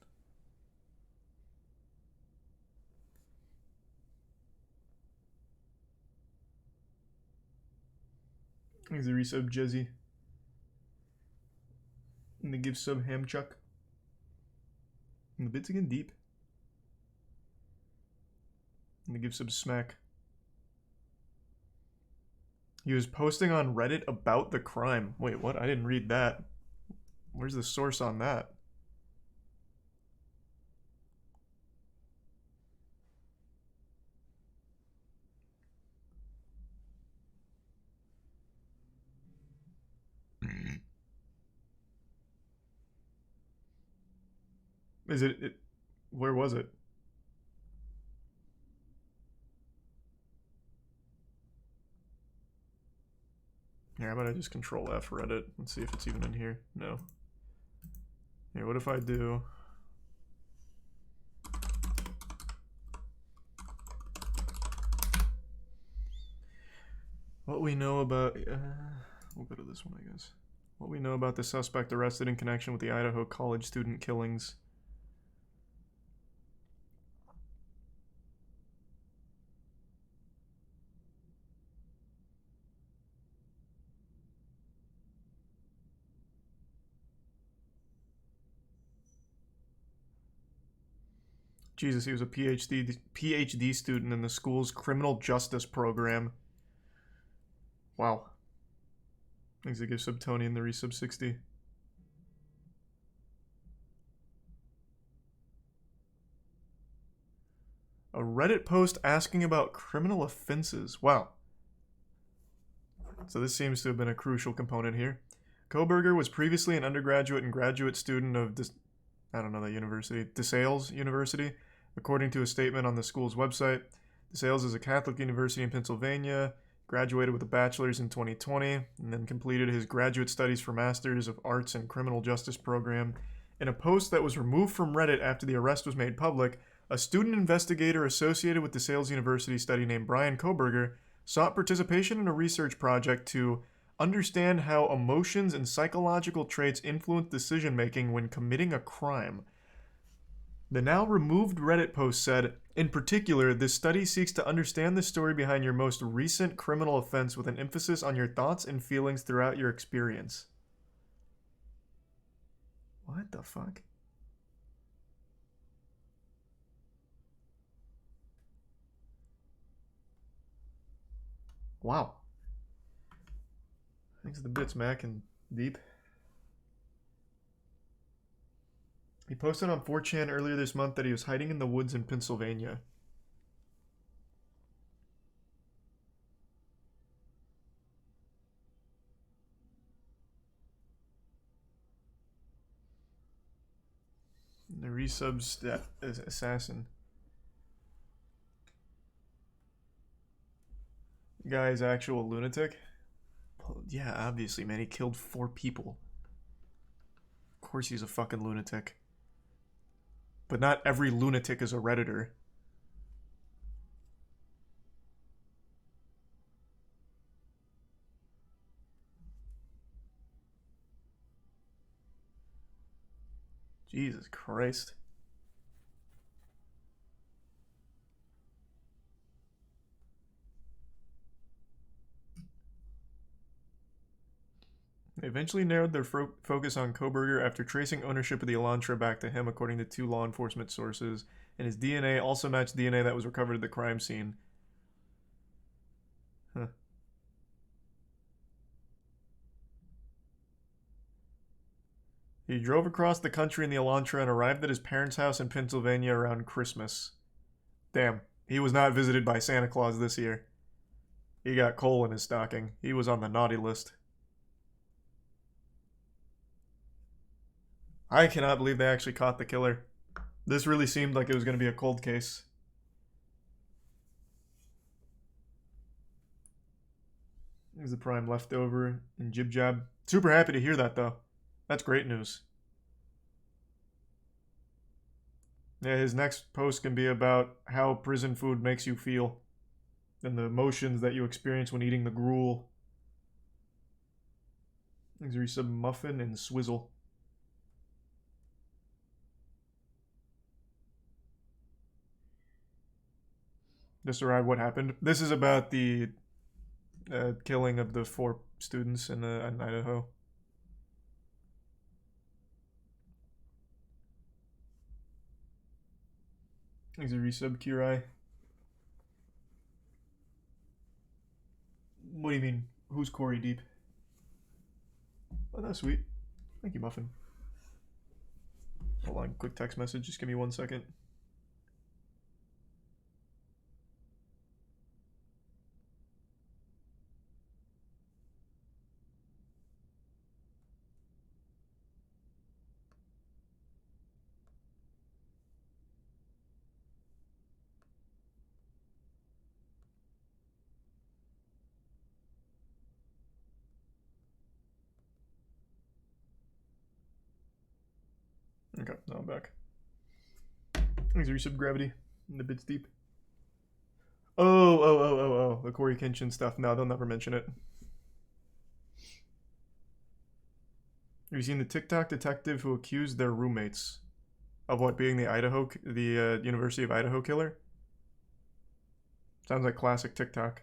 He's the resub Jezzy. And the give sub Hamchuck. And the bits again deep. And the give sub Smack. He was posting on Reddit about the crime. Wait, what? I didn't read that. Where's the source on that? Is it where was it? Here, how about I just control F Reddit and see if it's even in here? No. Here, what if I do... What we know about... we'll go to this one, I guess. What we know about the suspect arrested in connection with the Idaho college student killings. Jesus, he was a PhD student in the school's criminal justice program. Wow. Thanks to give sub Tony and the resub 60. A Reddit post asking about criminal offenses. Wow. So this seems to have been a crucial component here. Koberger was previously an undergraduate and graduate student of I don't know that university. DeSales University, according to a statement on the school's website. DeSales is a Catholic university in Pennsylvania. Graduated with a bachelor's in 2020 and then completed his graduate studies for Masters of Arts in Criminal Justice program. In a post that was removed from Reddit after the arrest was made public, a student investigator associated with DeSales University study named Brian Koberger sought participation in a research project to understand how emotions and psychological traits influence decision-making when committing a crime. The now removed Reddit post said, in particular, this study seeks to understand the story behind your most recent criminal offense with an emphasis on your thoughts and feelings throughout your experience. What the fuck? Wow. Thanks to the bits, Mac and Deep. He posted on 4chan earlier this month that he was hiding in the woods in Pennsylvania. The resubs that assassin. Guy's actual lunatic. Well, yeah, obviously, man. He killed 4 people. Of course he's a fucking lunatic. But not every lunatic is a Redditor. Jesus Christ. They eventually narrowed their focus on Koberger after tracing ownership of the Elantra back to him, according to 2 law enforcement sources, and his DNA also matched DNA that was recovered at the crime scene. Huh. He drove across the country in the Elantra and arrived at his parents' house in Pennsylvania around Christmas. Damn, he was not visited by Santa Claus this year. He got coal in his stocking. He was on the naughty list. I cannot believe they actually caught the killer. This really seemed like it was going to be a cold case. Here's the prime leftover in Jib Jab. Super happy to hear that, though. That's great news. Yeah, his next post can be about how prison food makes you feel and the emotions that you experience when eating the gruel. Things are some muffin and swizzle. Just arrived. What happened? This is about the killing of the 4 students in Idaho. Things are resub Kirai. What do you mean? Who's Corey Deep? Oh, that's sweet. Thank you, Muffin. Hold on, quick text message. Just give me 1 second. Okay, now I'm back. Thanks, resub Gravity. And the bits deep. Oh. The Corey Kenshin stuff. No, they'll never mention it. Have you seen the TikTok detective who accused their roommates of what being the University of Idaho killer? Sounds like classic TikTok.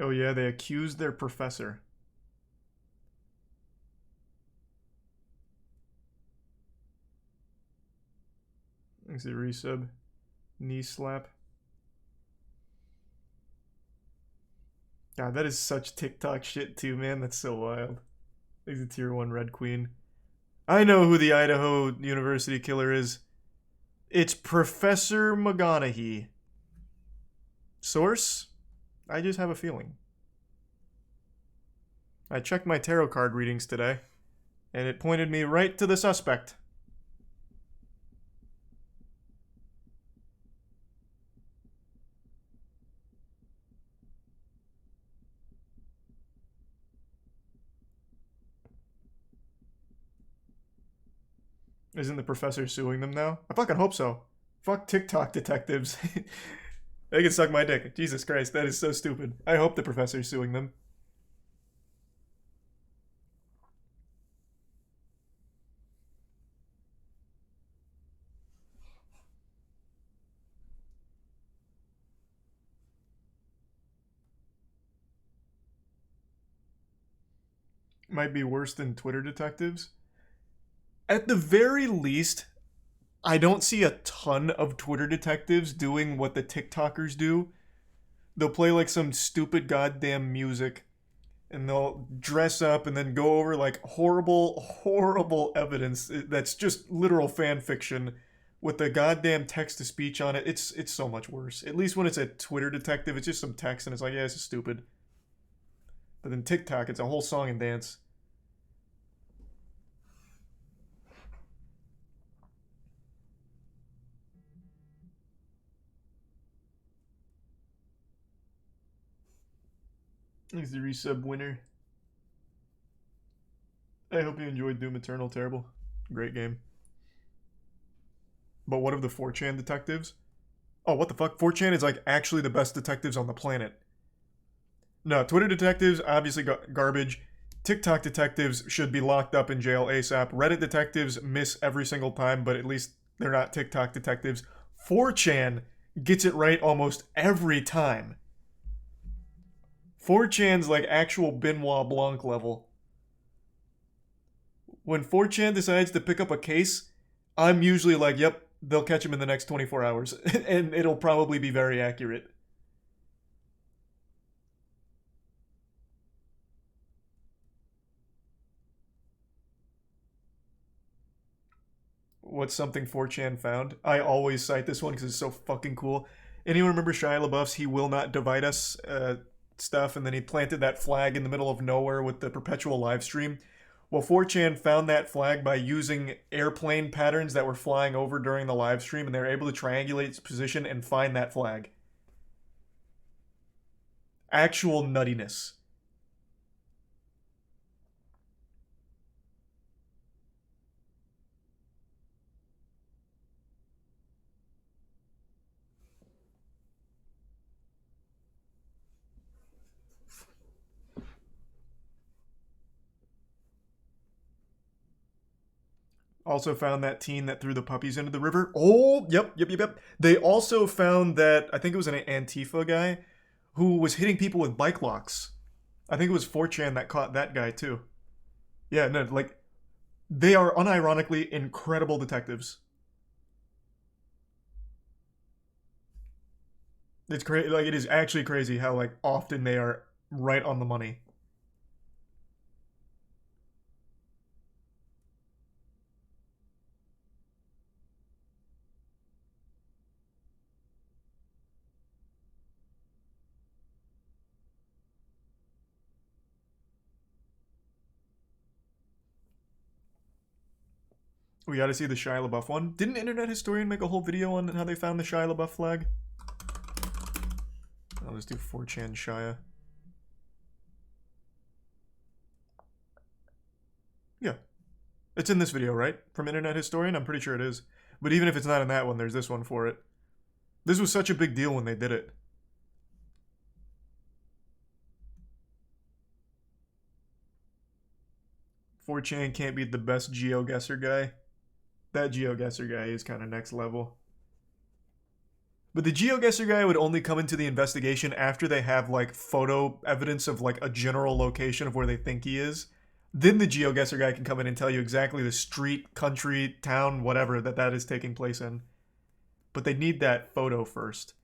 Oh yeah, they accused their professor. Thanks, the resub. Knee slap. God, that is such TikTok shit too, man. That's so wild. He's a tier 1 Red Queen. I know who the Idaho University killer is. It's Professor McGonaghy. Source? I just have a feeling. I checked my tarot card readings today, and it pointed me right to the suspect. Isn't the professor suing them now? I fucking hope so. Fuck TikTok detectives. They can suck my dick. Jesus Christ, that is so stupid. I hope the professor's suing them. Might be worse than Twitter detectives. At the very least, I don't see a ton of Twitter detectives doing what the TikTokers do. They'll play like some stupid goddamn music and they'll dress up and then go over like horrible evidence that's just literal fan fiction with the goddamn text to speech on it. It's so much worse. At least when it's a Twitter detective, it's just some text and it's like, yeah, this is stupid. But then TikTok, it's a whole song and dance. Thanks the resub winner. I hope you enjoyed Doom Eternal. Terrible. Great game. But what of the 4chan detectives? Oh, what the fuck? 4chan is like actually the best detectives on the planet. No, Twitter detectives, obviously garbage. TikTok detectives should be locked up in jail ASAP. Reddit detectives miss every single time, but at least they're not TikTok detectives. 4chan gets it right almost every time. 4chan's like actual Benoit Blanc level. When 4chan decides to pick up a case, I'm usually like, yep, they'll catch him in the next 24 hours. And it'll probably be very accurate. What's something 4chan found? I always cite this one because it's so fucking cool. Anyone remember Shia LaBeouf's "He Will Not Divide Us" stuff, and then he planted that flag in the middle of nowhere with the perpetual live stream? Well, 4chan found that flag by using airplane patterns that were flying over during the live stream, and they were able to triangulate its position and find that flag. Actual nuttiness. Also found that teen that threw the puppies into the river. Oh, yep. They also found that, I think it was an Antifa guy, who was hitting people with bike locks. I think it was 4chan that caught that guy too. Yeah, no, like, they are unironically incredible detectives. It's crazy. Like, it is actually crazy how, like, often they are right on the money. We gotta see the Shia LaBeouf one. Didn't Internet Historian make a whole video on how they found the Shia LaBeouf flag? I'll just do 4chan Shia. Yeah. It's in this video, right? From Internet Historian? I'm pretty sure it is. But even if it's not in that one, there's this one for it. This was such a big deal when they did it. "4chan can't beat the best GeoGuessr guy." That GeoGuessr guy is kind of next level. But the GeoGuessr guy would only come into the investigation after they have like photo evidence of like a general location of where they think he is. Then the GeoGuessr guy can come in and tell you exactly the street, country, town, whatever that is taking place in. But they need that photo first.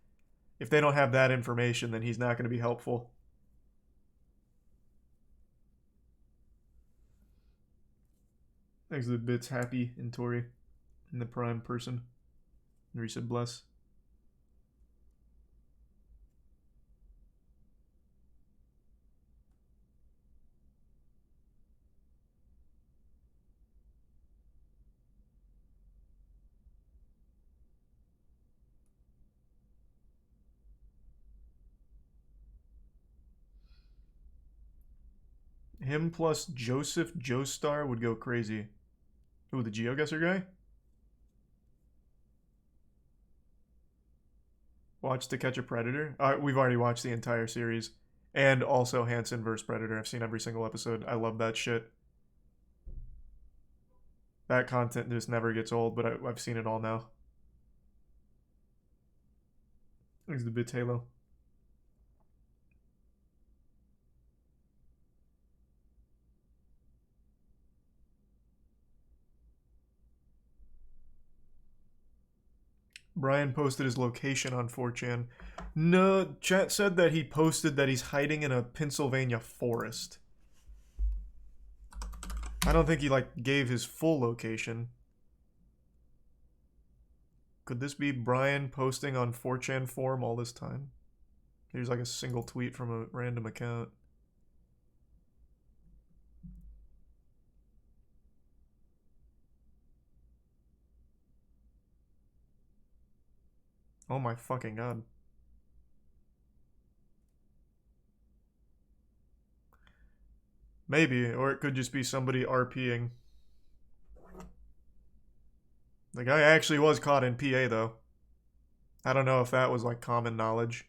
If they don't have that information, then he's not going to be helpful. Thanks to the bits, Happy and Tori, and the Prime person. Reset bless. Him plus Joseph Joestar would go crazy. Who, the GeoGuessr guy? Watch To Catch a Predator? We've already watched the entire series. And also Hansen vs. Predator. I've seen every single episode. I love that shit. That content just never gets old, but I've seen it all now. Thanks the bits, Halo. Brian posted his location on 4chan. No, chat said that he posted that he's hiding in a Pennsylvania forest. I don't think he, like, gave his full location. Could this be Brian posting on 4chan forum all this time? Here's like a single tweet from a random account. Oh my fucking god. Maybe, or it could just be somebody RPing. The guy actually was caught in PA though. I don't know if that was like common knowledge.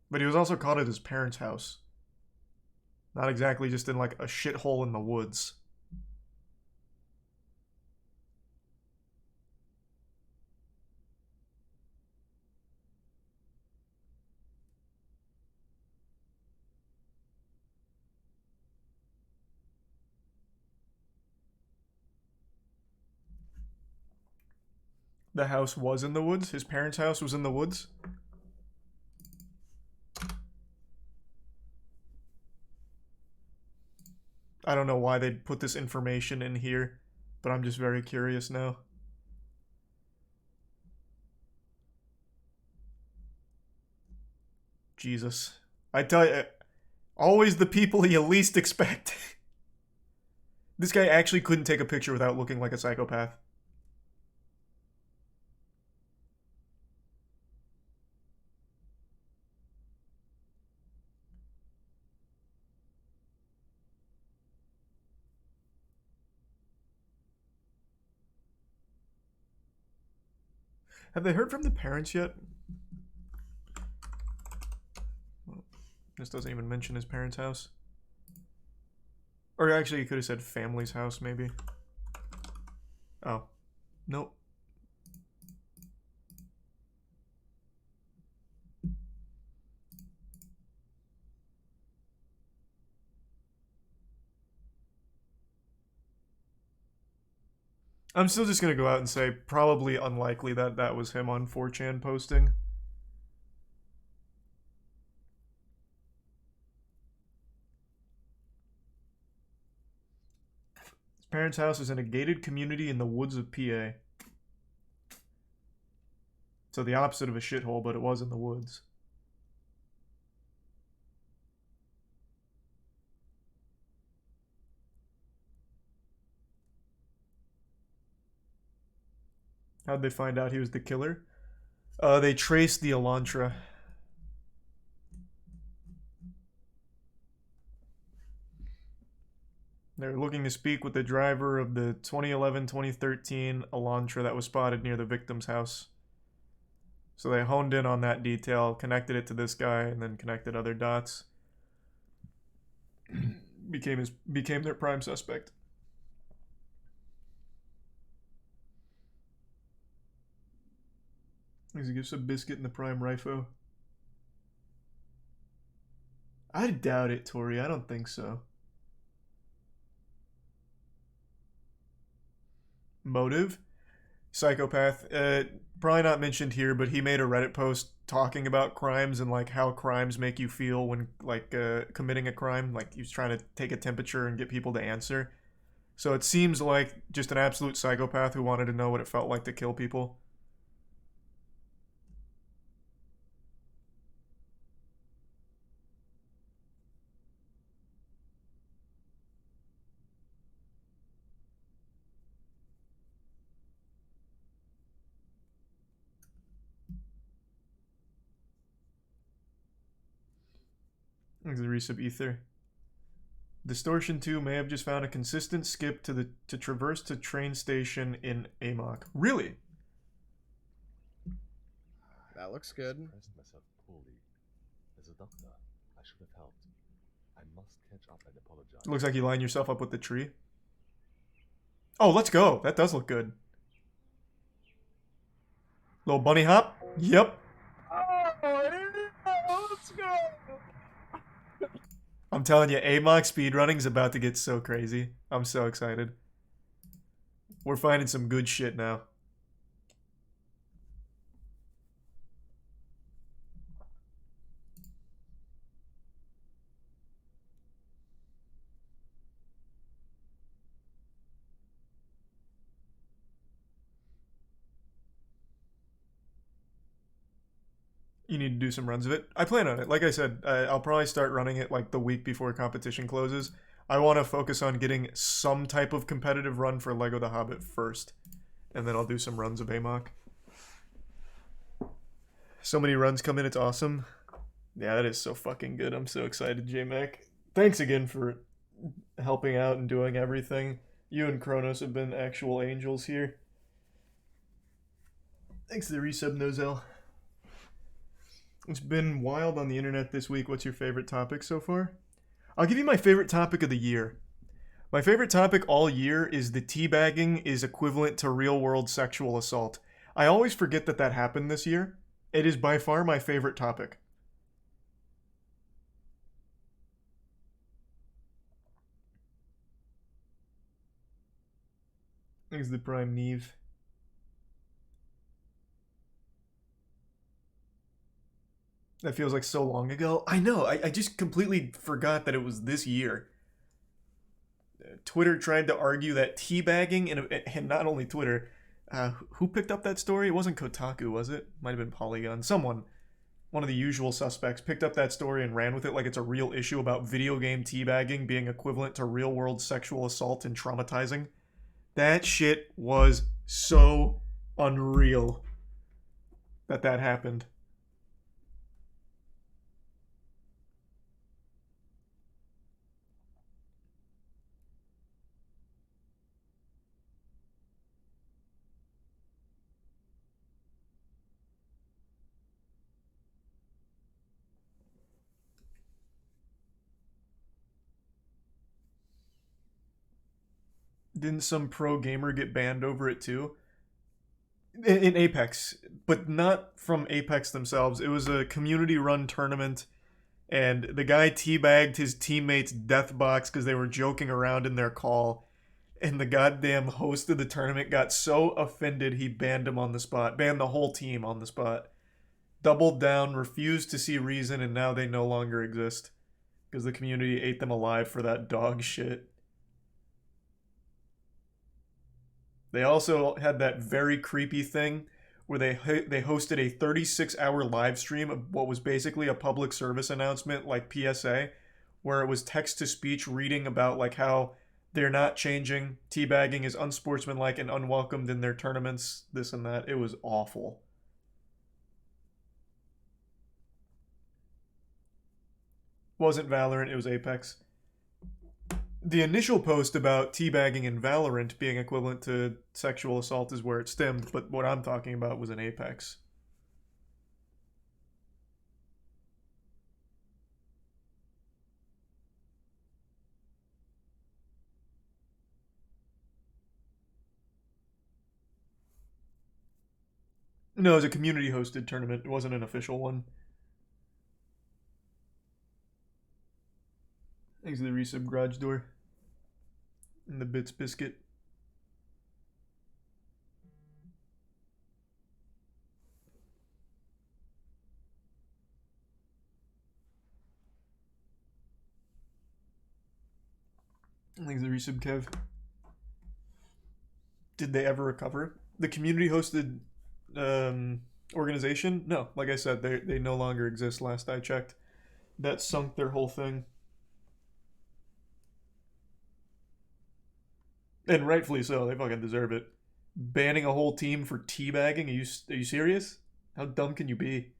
But he was also caught at his parents' house. Not exactly just in like a shithole in the woods. The house was in the woods? His parents' house was in the woods? I don't know why they'd put this information in here, but I'm just very curious now. Jesus. I tell you, always the people you least expect. This guy actually couldn't take a picture without looking like a psychopath. Have they heard from the parents yet? Well, this doesn't even mention his parents' house. Or actually, you could have said family's house, maybe. Oh. Nope. I'm still just gonna go out and say probably unlikely that that was him on 4chan posting. His parents' house is in a gated community in the woods of PA. So the opposite of a shithole, but it was in the woods. How'd they find out he was the killer? They traced the Elantra. They're looking to speak with the driver of the 2011-2013 Elantra that was spotted near the victim's house. So they honed in on that detail, connected it to this guy, and then connected other dots. became their prime suspect. He gives a biscuit in the prime rifle. I doubt it, Tori. I don't think so. Motive? Psychopath. Probably not mentioned here, but he made a Reddit post talking about crimes and like how crimes make you feel when like committing a crime. Like he was trying to take a temperature and get people to answer. So it seems like just an absolute psychopath who wanted to know what it felt like to kill people. The resub ether. Distortion 2 may have just found a consistent skip to traverse to train station in Amok. Really? That looks good. I expressed myself poorly. As a doctor, I should have helped. I must catch up and apologize. Looks like you lined yourself up with the tree. Oh, let's go. That does look good. Little bunny hop? Yep. Oh, let's go. I'm telling you, Amok speedrunning's about to get so crazy. I'm so excited. We're finding some good shit now. You need to do some runs of it. I plan on it. Like I said, I'll probably start running it like the week before competition closes. I want to focus on getting some type of competitive run for Lego the Hobbit first. And then I'll do some runs of Amok. So many runs come in, it's awesome. Yeah, that is so fucking good. I'm so excited, J-Mac. Thanks again for helping out and doing everything. You and Kronos have been actual angels here. Thanks to the resub, Nozel. It's been wild on the internet this week. What's your favorite topic so far? I'll give you my favorite topic of the year. My favorite topic all year is the teabagging is equivalent to real-world sexual assault. I always forget that happened this year. It is by far my favorite topic. Thanks the Prime Neve. That feels like so long ago. I know, I just completely forgot that it was this year. Twitter tried to argue that teabagging, and not only Twitter, who picked up that story? It wasn't Kotaku, was it? Might have been Polygon. Someone, one of the usual suspects, picked up that story and ran with it like it's a real issue about video game teabagging being equivalent to real-world sexual assault and traumatizing. That shit was so unreal that happened. Didn't some pro gamer get banned over it too? In Apex, but not from Apex themselves. It was a community-run tournament, and the guy teabagged his teammates' death box because they were joking around in their call, and the goddamn host of the tournament got so offended he banned him on the spot, banned the whole team on the spot. Doubled down, refused to see reason, and now they no longer exist because the community ate them alive for that dog shit. They also had that very creepy thing where they hosted a 36-hour live stream of what was basically a public service announcement like PSA, where it was text-to-speech reading about like how they're not changing, teabagging is unsportsmanlike and unwelcomed in their tournaments, this and that. It was awful. Wasn't Valorant, it was Apex. The initial post about teabagging in Valorant being equivalent to sexual assault is where it stemmed, but what I'm talking about was in Apex. No, it was a community-hosted tournament. It wasn't an official one. Thanks to the resub garage door. And the Bits Biscuit. Thanks to the resub Kev. Did they ever recover? The community-hosted organization? No, like I said, they no longer exist last I checked. That sunk their whole thing. And rightfully so, they fucking deserve it. Banning a whole team for teabagging? Are you serious? How dumb can you be?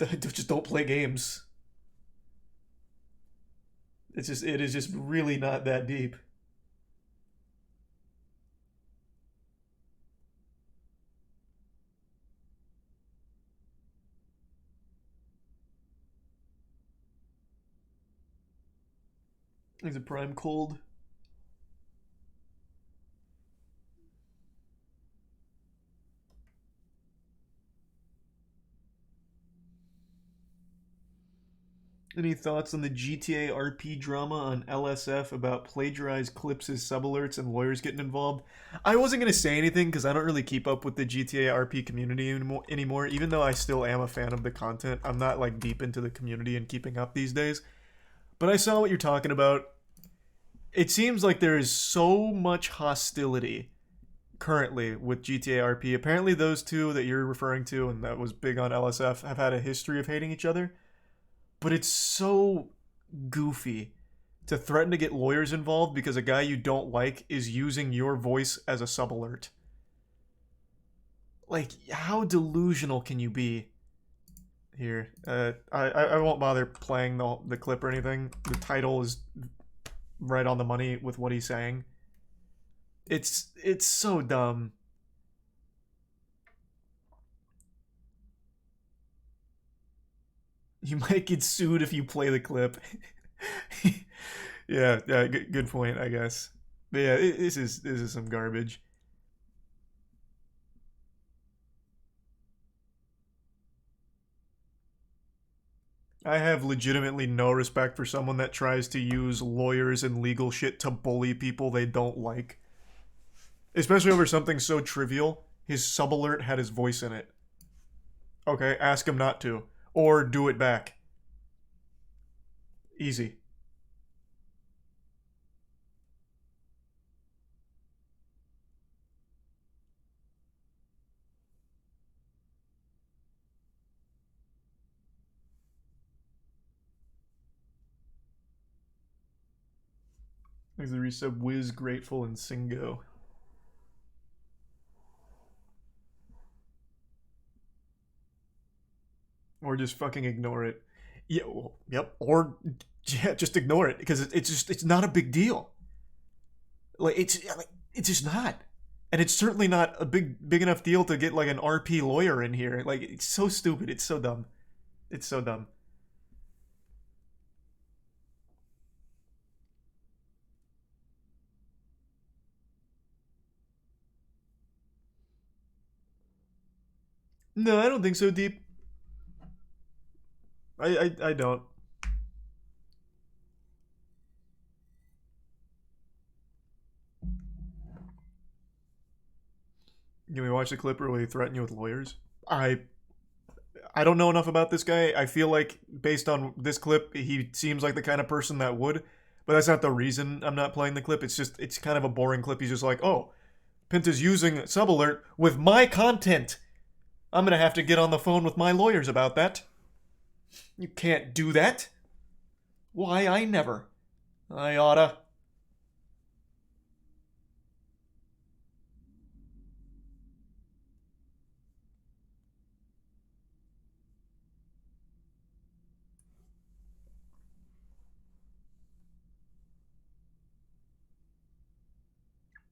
Just don't play games. It is just really not that deep. Is it prime cold? Any thoughts on the GTA RP drama on LSF about plagiarized clips as sub-alerts and lawyers getting involved? I wasn't going to say anything because I don't really keep up with the GTA RP community anymore. Even though I still am a fan of the content, I'm not like deep into the community and keeping up these days. But I saw what you're talking about. It seems like there is so much hostility currently with GTA RP. Apparently those two that you're referring to and that was big on LSF have had a history of hating each other. But it's so goofy to threaten to get lawyers involved because a guy you don't like is using your voice as a sub alert. Like, how delusional can you be? Here, I won't bother playing the clip or anything. The title is right on the money with what he's saying. It's so dumb. You might get sued if you play the clip. Yeah, good point, I guess. But yeah, this is some garbage. I have legitimately no respect for someone that tries to use lawyers and legal shit to bully people they don't like. Especially over something so trivial. His sub-alert had his voice in it. Okay, ask him not to. Or do it back. Easy. Thanks for the resub, Wiz, Grateful, and Singo. Or just fucking ignore it. Yeah, well, yep. Or yeah, just ignore it because it's not a big deal. Like it's just not, and it's certainly not a big enough deal to get like an RP lawyer in here. Like it's so stupid. It's so dumb. It's so dumb. No, I don't think so deep. I don't. Can we watch the clip where they threaten you with lawyers? I don't know enough about this guy. I feel like based on this clip, he seems like the kind of person that would, but that's not the reason I'm not playing the clip. It's kind of a boring clip. He's just like, oh, Pinta's using sub alert with my content. I'm gonna have to get on the phone with my lawyers about that. You can't do that. Why, I never. I oughta.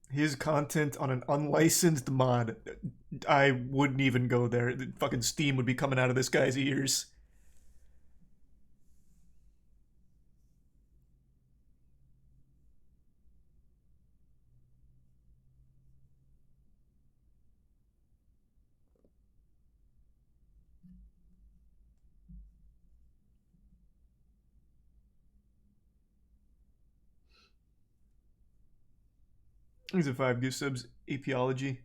His content on an unlicensed mod. I wouldn't even go there. The fucking steam would be coming out of this guy's ears. He's a 5 gift subs. Apiology.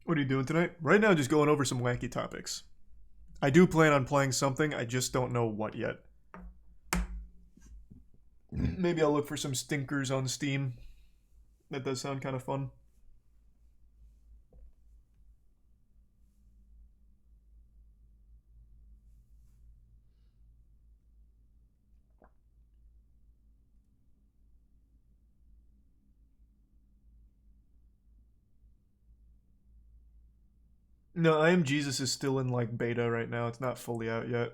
What are you doing tonight? Right now, just going over some wacky topics. I do plan on playing something, I just don't know what yet. Maybe I'll look for some stinkers on Steam. That does sound kind of fun. No, I Am Jesus is still in like beta right now. It's not fully out yet.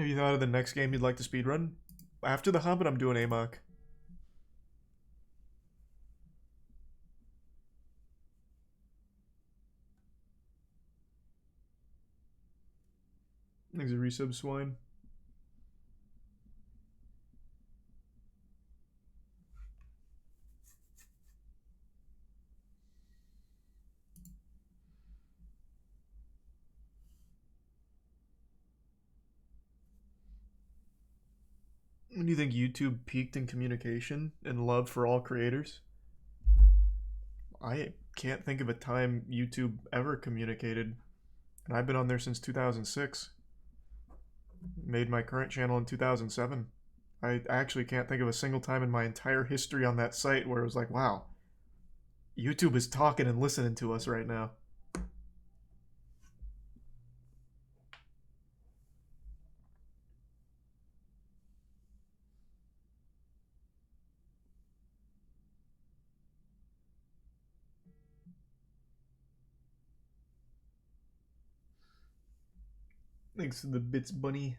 Have you thought of the next game you'd like to speedrun? After The Hobbit, I'm doing Amok. Thanks a resub, Swine. When do you think YouTube peaked in communication and love for all creators? I can't think of a time YouTube ever communicated, and I've been on there since 2006. Made my current channel in 2007. I actually can't think of a single time in my entire history on that site where it was like, wow, YouTube is talking and listening to us right now. Thanks to the Bits Bunny.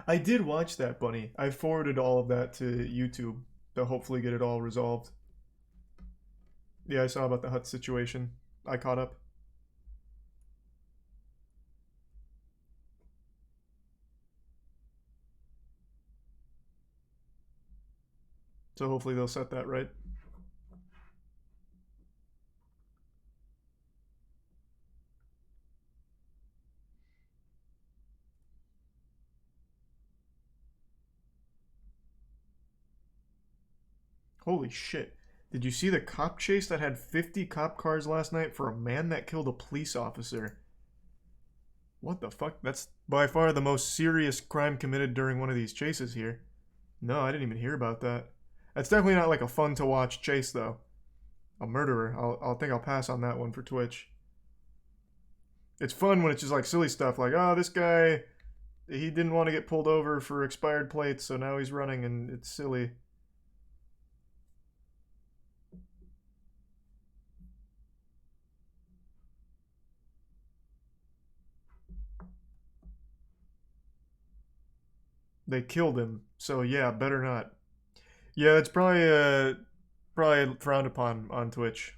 I did watch that, Bunny. I forwarded all of that to YouTube to hopefully get it all resolved. Yeah, I saw about the hut situation. I caught up. So hopefully they'll set that right. Holy shit. Did you see the cop chase that had 50 cop cars last night for a man that killed a police officer? What the fuck? That's by far the most serious crime committed during one of these chases here. No, I didn't even hear about that. That's definitely not like a fun to watch chase though. A murderer. I'll think I'll pass on that one for Twitch. It's fun when it's just like silly stuff like, oh, this guy, he didn't want to get pulled over for expired plates, so now he's running, and it's silly. They killed him, so yeah, better not. Yeah, it's probably frowned upon on Twitch.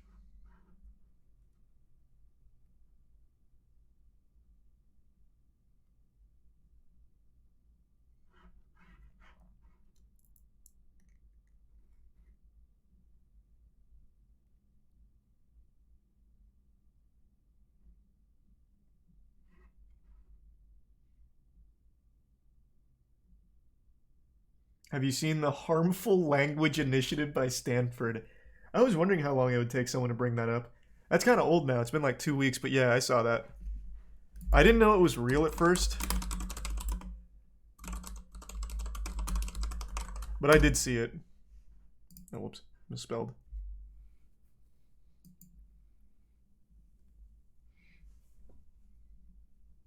Have you seen the harmful language initiative by Stanford? I was wondering how long it would take someone to bring that up. That's kind of old now. It's been like 2 weeks, but yeah, I saw that. I didn't know it was real at first, but I did see it. Oh, whoops. Misspelled.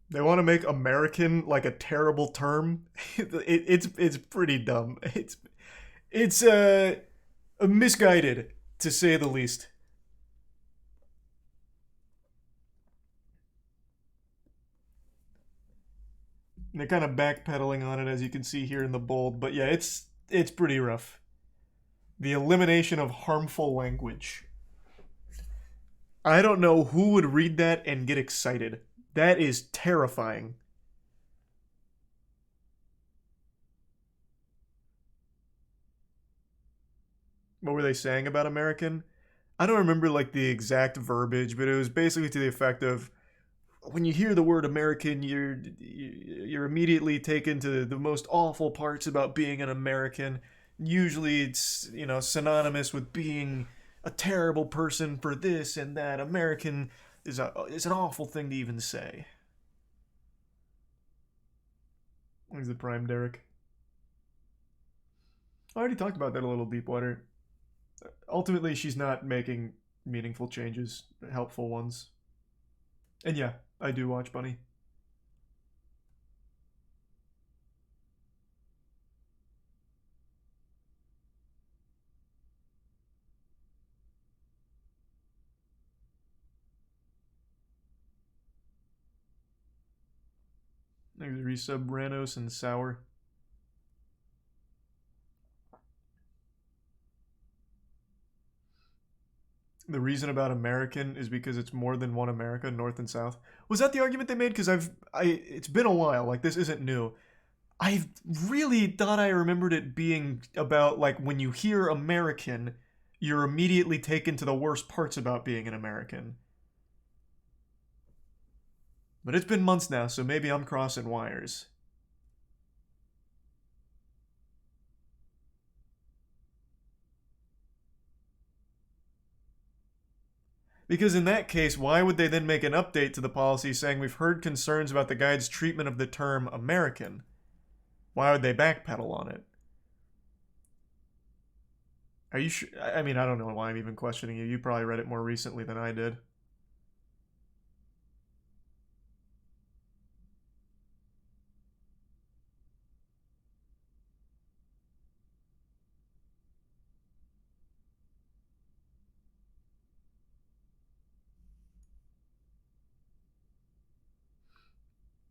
They want to make American like a terrible term. It's pretty dumb. It's misguided to say the least. They're kind of backpedaling on it, as you can see here in the bold, but yeah, it's pretty rough. The elimination of harmful language. I don't know who would read that and get excited. That is terrifying. What were they saying about American? I don't remember like the exact verbiage, but it was basically to the effect of, when you hear the word American, you're immediately taken to the most awful parts about being an American. Usually it's, you know, synonymous with being a terrible person for this and that. American is an awful thing to even say. Where's the prime, Derek? I already talked about that a little, Deepwater. Ultimately, she's not making meaningful changes, helpful ones. And yeah, I do watch Bunny. Maybe resub Branos and Sour. The reason about American is because it's more than one America, North and South. Was that the argument they made? Because it's been a while. Like, this isn't new. I really thought I remembered it being about, like, when you hear American, you're immediately taken to the worst parts about being an American. But it's been months now, so maybe I'm crossing wires. Because in that case, why would they then make an update to the policy saying we've heard concerns about the guide's treatment of the term American? Why would they backpedal on it? Are you sure? I mean, I don't know why I'm even questioning you. You probably read it more recently than I did.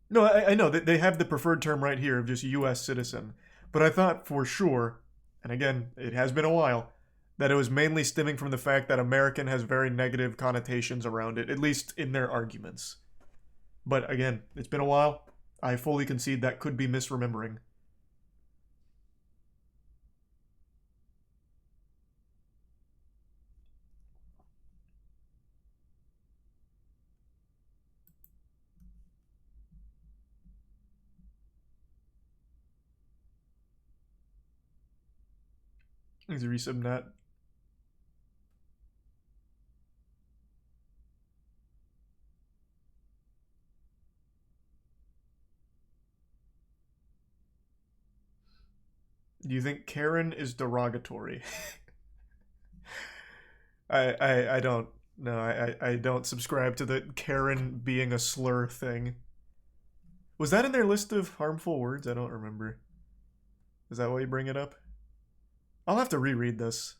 No, I know that they have the preferred term right here of just U.S. citizen. But I thought for sure, and again, it has been a while, that it was mainly stemming from the fact that American has very negative connotations around it, at least in their arguments. But again, it's been a while. I fully concede that could be misremembering. Is a resub net? Do you think Karen is derogatory? I don't. No, I don't subscribe to the Karen being a slur thing. Was that in their list of harmful words? I don't remember. Is that why you bring it up? I'll have to reread this.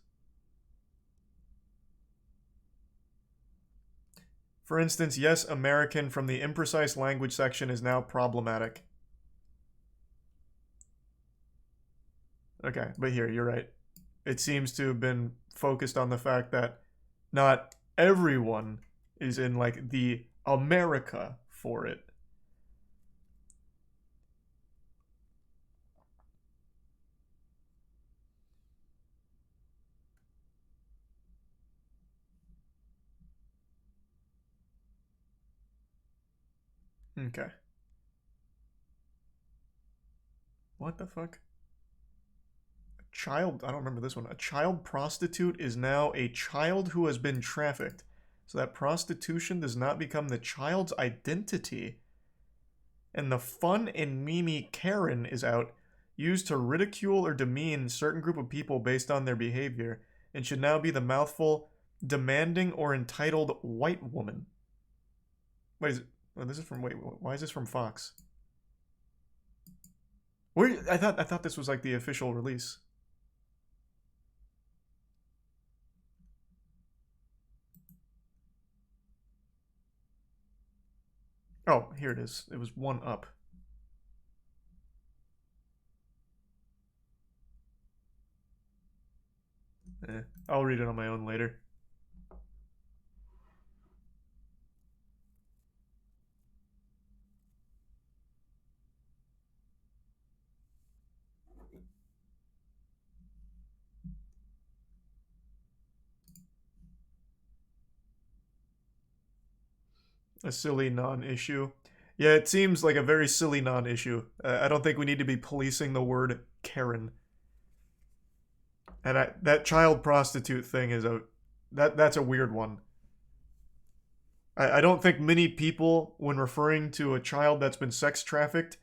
For instance, yes, American from the imprecise language section is now problematic. Okay, but here, you're right. It seems to have been focused on the fact that not everyone is in, like, the America for it. Okay. What the fuck? Child, I don't remember this one. A child prostitute is now a child who has been trafficked. So that prostitution does not become the child's identity. And the fun and meme Karen is out, used to ridicule or demean certain group of people based on their behavior, and should now be the mouthful demanding or entitled white woman. Wait, is it, oh, this is from, wait, why is this from Fox? Where, I thought this was like the official release. Oh, here it is. It was one up. I'll read it on my own later. A silly non-issue. Yeah, it seems like a very silly non-issue. I don't think we need to be policing the word Karen. And that child prostitute thing is that's a weird one. I don't think many people, when referring to a child that's been sex trafficked,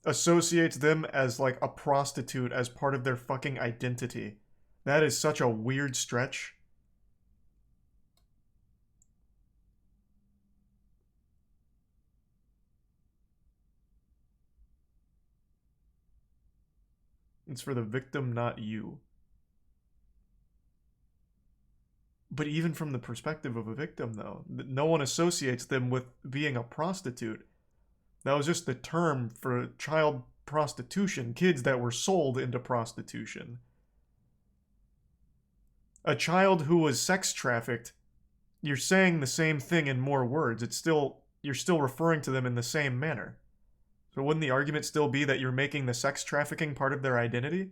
associates them as like a prostitute as part of their fucking identity. That is such a weird stretch. It's for the victim, not you. But even from the perspective of a victim, though, no one associates them with being a prostitute. That was just the term for child prostitution, kids that were sold into prostitution. A child who was sex trafficked, you're saying the same thing in more words. You're still referring to them in the same manner. So wouldn't the argument still be that you're making the sex trafficking part of their identity?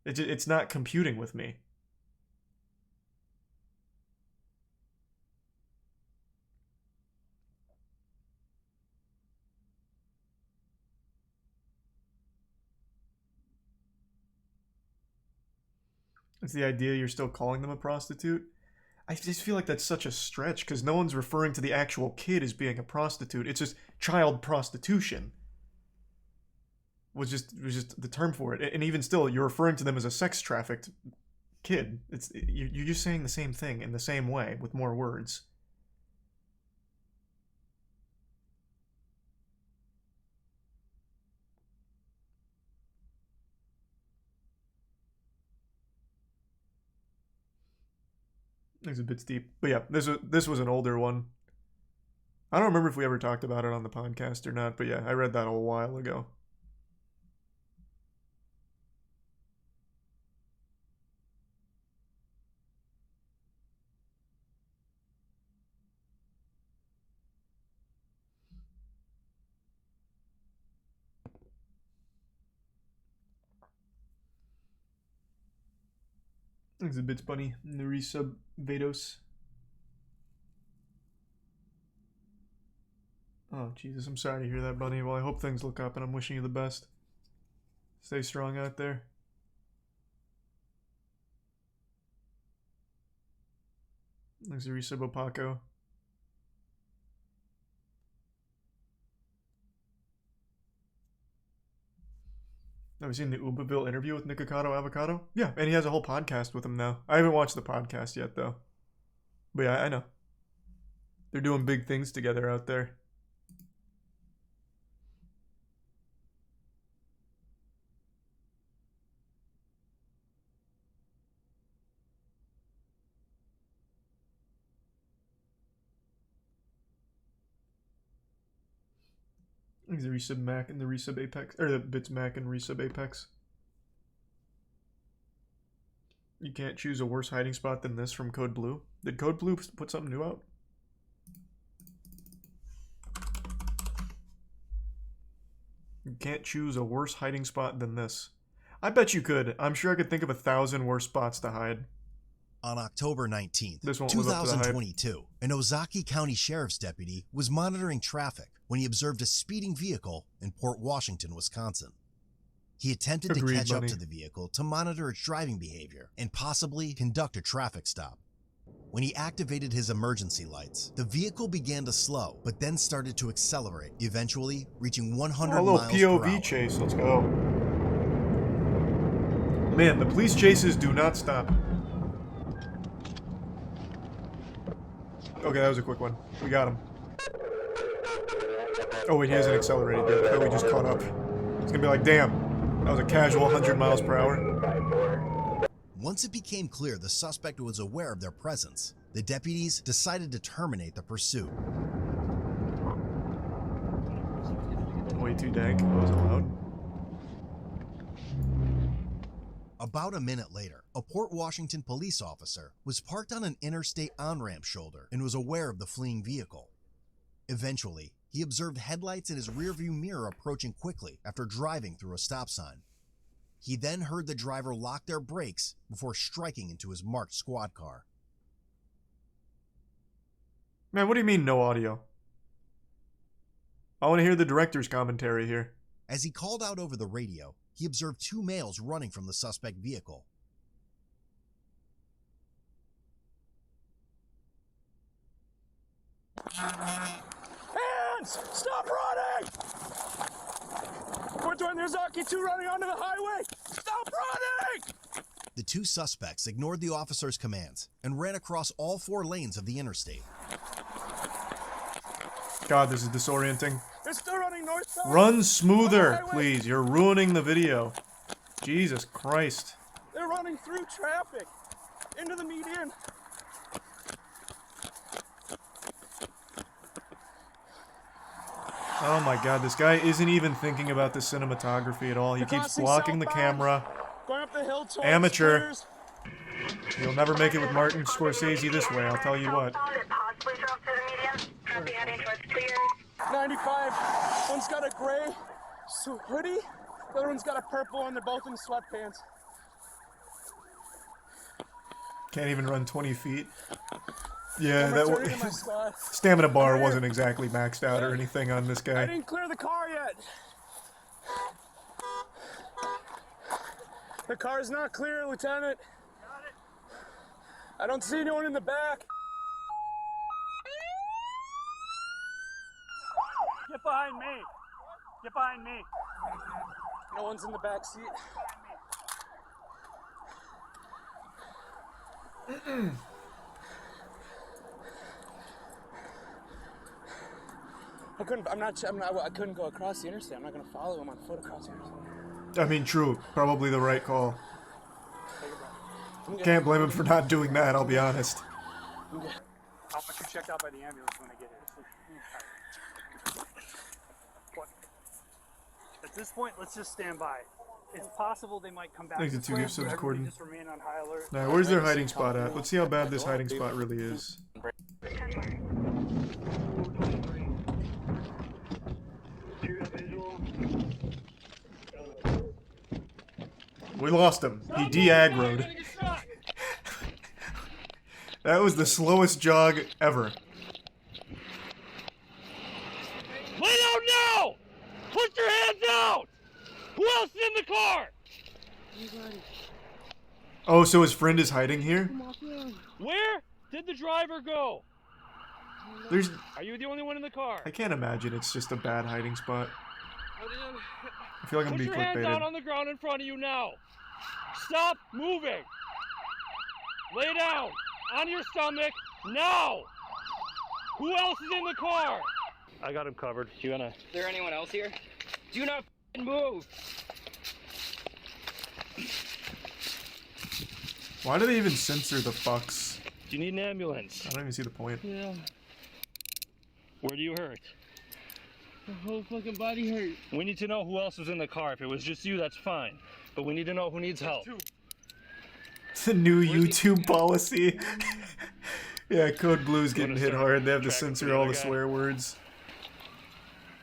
It's not computing with me. It's the idea you're still calling them a prostitute. I just feel like that's such a stretch because no one's referring to the actual kid as being a prostitute. It's just child prostitution. Was just the term for it. And even still, you're referring to them as a sex trafficked kid. You're just saying the same thing in the same way with more words. It's a bit steep. But yeah, this was an older one. I don't remember if we ever talked about it on the podcast or not, but yeah, I read that a while ago. It's a bit funny. The resub Vados. Oh, Jesus, I'm sorry to hear that, Bunny. Well, I hope things look up, and I'm wishing you the best. Stay strong out there. There's a resub Opaco. Have you seen the Ubaville interview with Nikocado Avocado? Yeah, and he has a whole podcast with him now. I haven't watched the podcast yet, though. But yeah, I know. They're doing big things together out there. There's the resub Mac and the resub Apex. Or the Bits Mac and resub Apex. You can't choose a worse hiding spot than this from Code Blue. Did Code Blue put something new out? You can't choose a worse hiding spot than this. I bet you could. I'm sure I could think of 1,000 worse spots to hide. On October 19th, This won't live up to the hype. 2022, an Ozaukee County Sheriff's deputy was monitoring traffic when he observed a speeding vehicle in Port Washington, Wisconsin. He attempted Agreed, to catch buddy. up to the vehicle to monitor its driving behavior and possibly conduct a traffic stop. When he activated his emergency lights, the vehicle began to slow, but then started to accelerate, eventually reaching 100 A little miles per hour. POV chase. Let's go. Man, the police chases do not stop. Okay, that was a quick one. We got him. Oh wait, he hasn't accelerated yet. I thought we just caught up. It's gonna be like, damn, that was a casual 100 miles per hour. Once it became clear the suspect was aware of their presence, the deputies decided to terminate the pursuit. Way too dank. Was it loud? About a minute later, a Port Washington police officer was parked on an interstate on-ramp shoulder and was aware of the fleeing vehicle. Eventually, he observed headlights in his rearview mirror approaching quickly after driving through a stop sign. He then heard the driver lock their brakes before striking into his marked squad car. Man, what do you mean no audio? I want to hear the director's commentary here. As he called out over the radio, he observed two males running from the suspect vehicle. Hands! Stop running! We're doing the Ozaukee 2 running onto the highway! Stop running! The two suspects ignored the officer's commands and ran across all four lanes of the interstate. God, this is disorienting. They're still running northbound! Run smoother, highway. please. You're ruining the video. Jesus Christ. They're running through traffic! Into the median! Oh my god, this guy isn't even thinking about the cinematography at all. He keeps blocking the camera. Going up the hill towards Amateur. Clears. You'll never make it with Martin Scorsese this way, I'll tell you what. 95. One's got a gray hoodie. The other one's got a purple, and they're both in sweatpants. Can't even run 20 feet. Yeah, I'm that returning to my squad. stamina bar wasn't exactly maxed out or anything on this I guy. didn't clear the car yet. The car is not clear, Lieutenant. I don't see anyone in the back. Get behind me. Get behind me. No one's in the back seat. I couldn't go across the interstate. I'm not gonna follow him on foot across the interstate. I mean, true. Probably the right call. Can't blame him for not doing that, I'll be honest. I'll get you checked out by the ambulance when I get here. What? At this point, let's just stand by. It's possible they might come back. Thanks to this two way, gift subs, so everybody Corden. just remain on high alert. Now, where's their hiding spot at? Let's see how bad this hiding spot really is. We lost him. He de-aggroed. That was the slowest jog ever. We don't know! Put your hands out! Who else is in the car? Oh, so his friend is hiding here? Where did the driver go? There's... Are you the only one in the car? I can't imagine it's just a bad hiding spot. I feel like I'm Put being your hands out clickbaited. on the ground in front of you now. Stop moving. Lay down. On your stomach. Now. Who else is in the car? I got him covered. You gonna... Is there anyone else here? Do not move. Why do they even censor the fucks? Do you need an ambulance? I don't even see the point. Yeah, Where do you hurt? my whole fucking body hurt. We need to know who else was in the car. If it was just you, that's fine. But we need to know who needs help. It's a new YouTube policy. Yeah, Code Blue's getting hit hard. They have to Tracking for censor the all other the guy. swear words.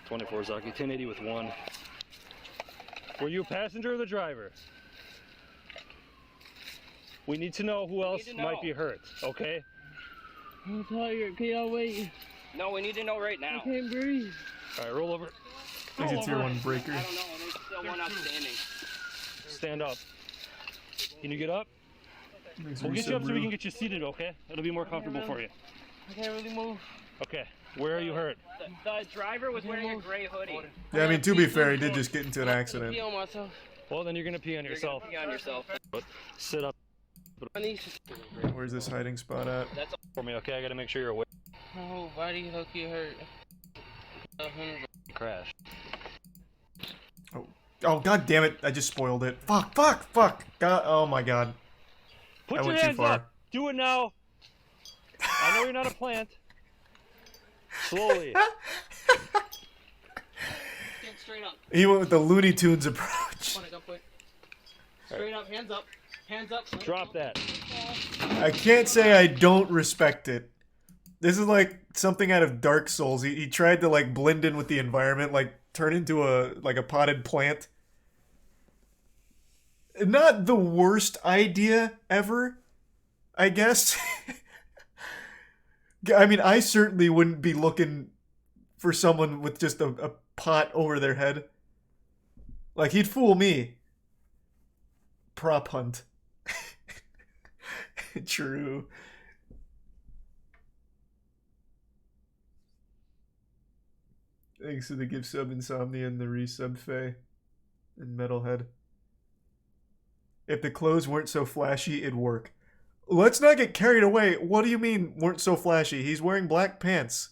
24 Zaki, 1080 with 1. Were you a passenger or the driver? We need to know who else to might know. be hurt, okay? I'm tired. Can y'all wait? No, we need to know right I now. can't breathe. All right, roll over. There's a tier 1 breaker. I don't know. There's still one outstanding. Stand up. Can you get up? Thanks, We'll get you up so we Resub can get you seated, okay? It'll be more comfortable for you. I can't really move. Okay, where are you hurt? The driver was wearing a gray hoodie. Yeah, I mean, to be fair, he did just get into an accident. Pee on myself. Well, then you're gonna pee on You're yourself. gonna pee on yourself. Sit up My knees. Where's this hiding spot at? That's for me, okay? I gotta make sure you're awake. my whole body hooky hurt. Crash. Oh, god damn it. I just spoiled it. Fuck, fuck, fuck. God, oh my god. Put I your went too hands far. up. Do it now. I know you're not a plant. Slowly. Stand straight up. He went with the Looney Tunes approach. Come on, go quick. Straight up. Hands up. Hands up. Drop that. I can't say I don't respect it. This is like something out of Dark Souls. He tried to like blend in with the environment, like turn into a potted plant. Not the worst idea ever, I guess. I mean, I certainly wouldn't be looking for someone with just a pot over their head. Like, he'd fool me. Prop hunt. True. Thanks to the gift sub Insomnia and the resub Faye and Metalhead. If the clothes weren't so flashy, it'd work. Let's not get carried away. What do you mean weren't so flashy? He's wearing black pants.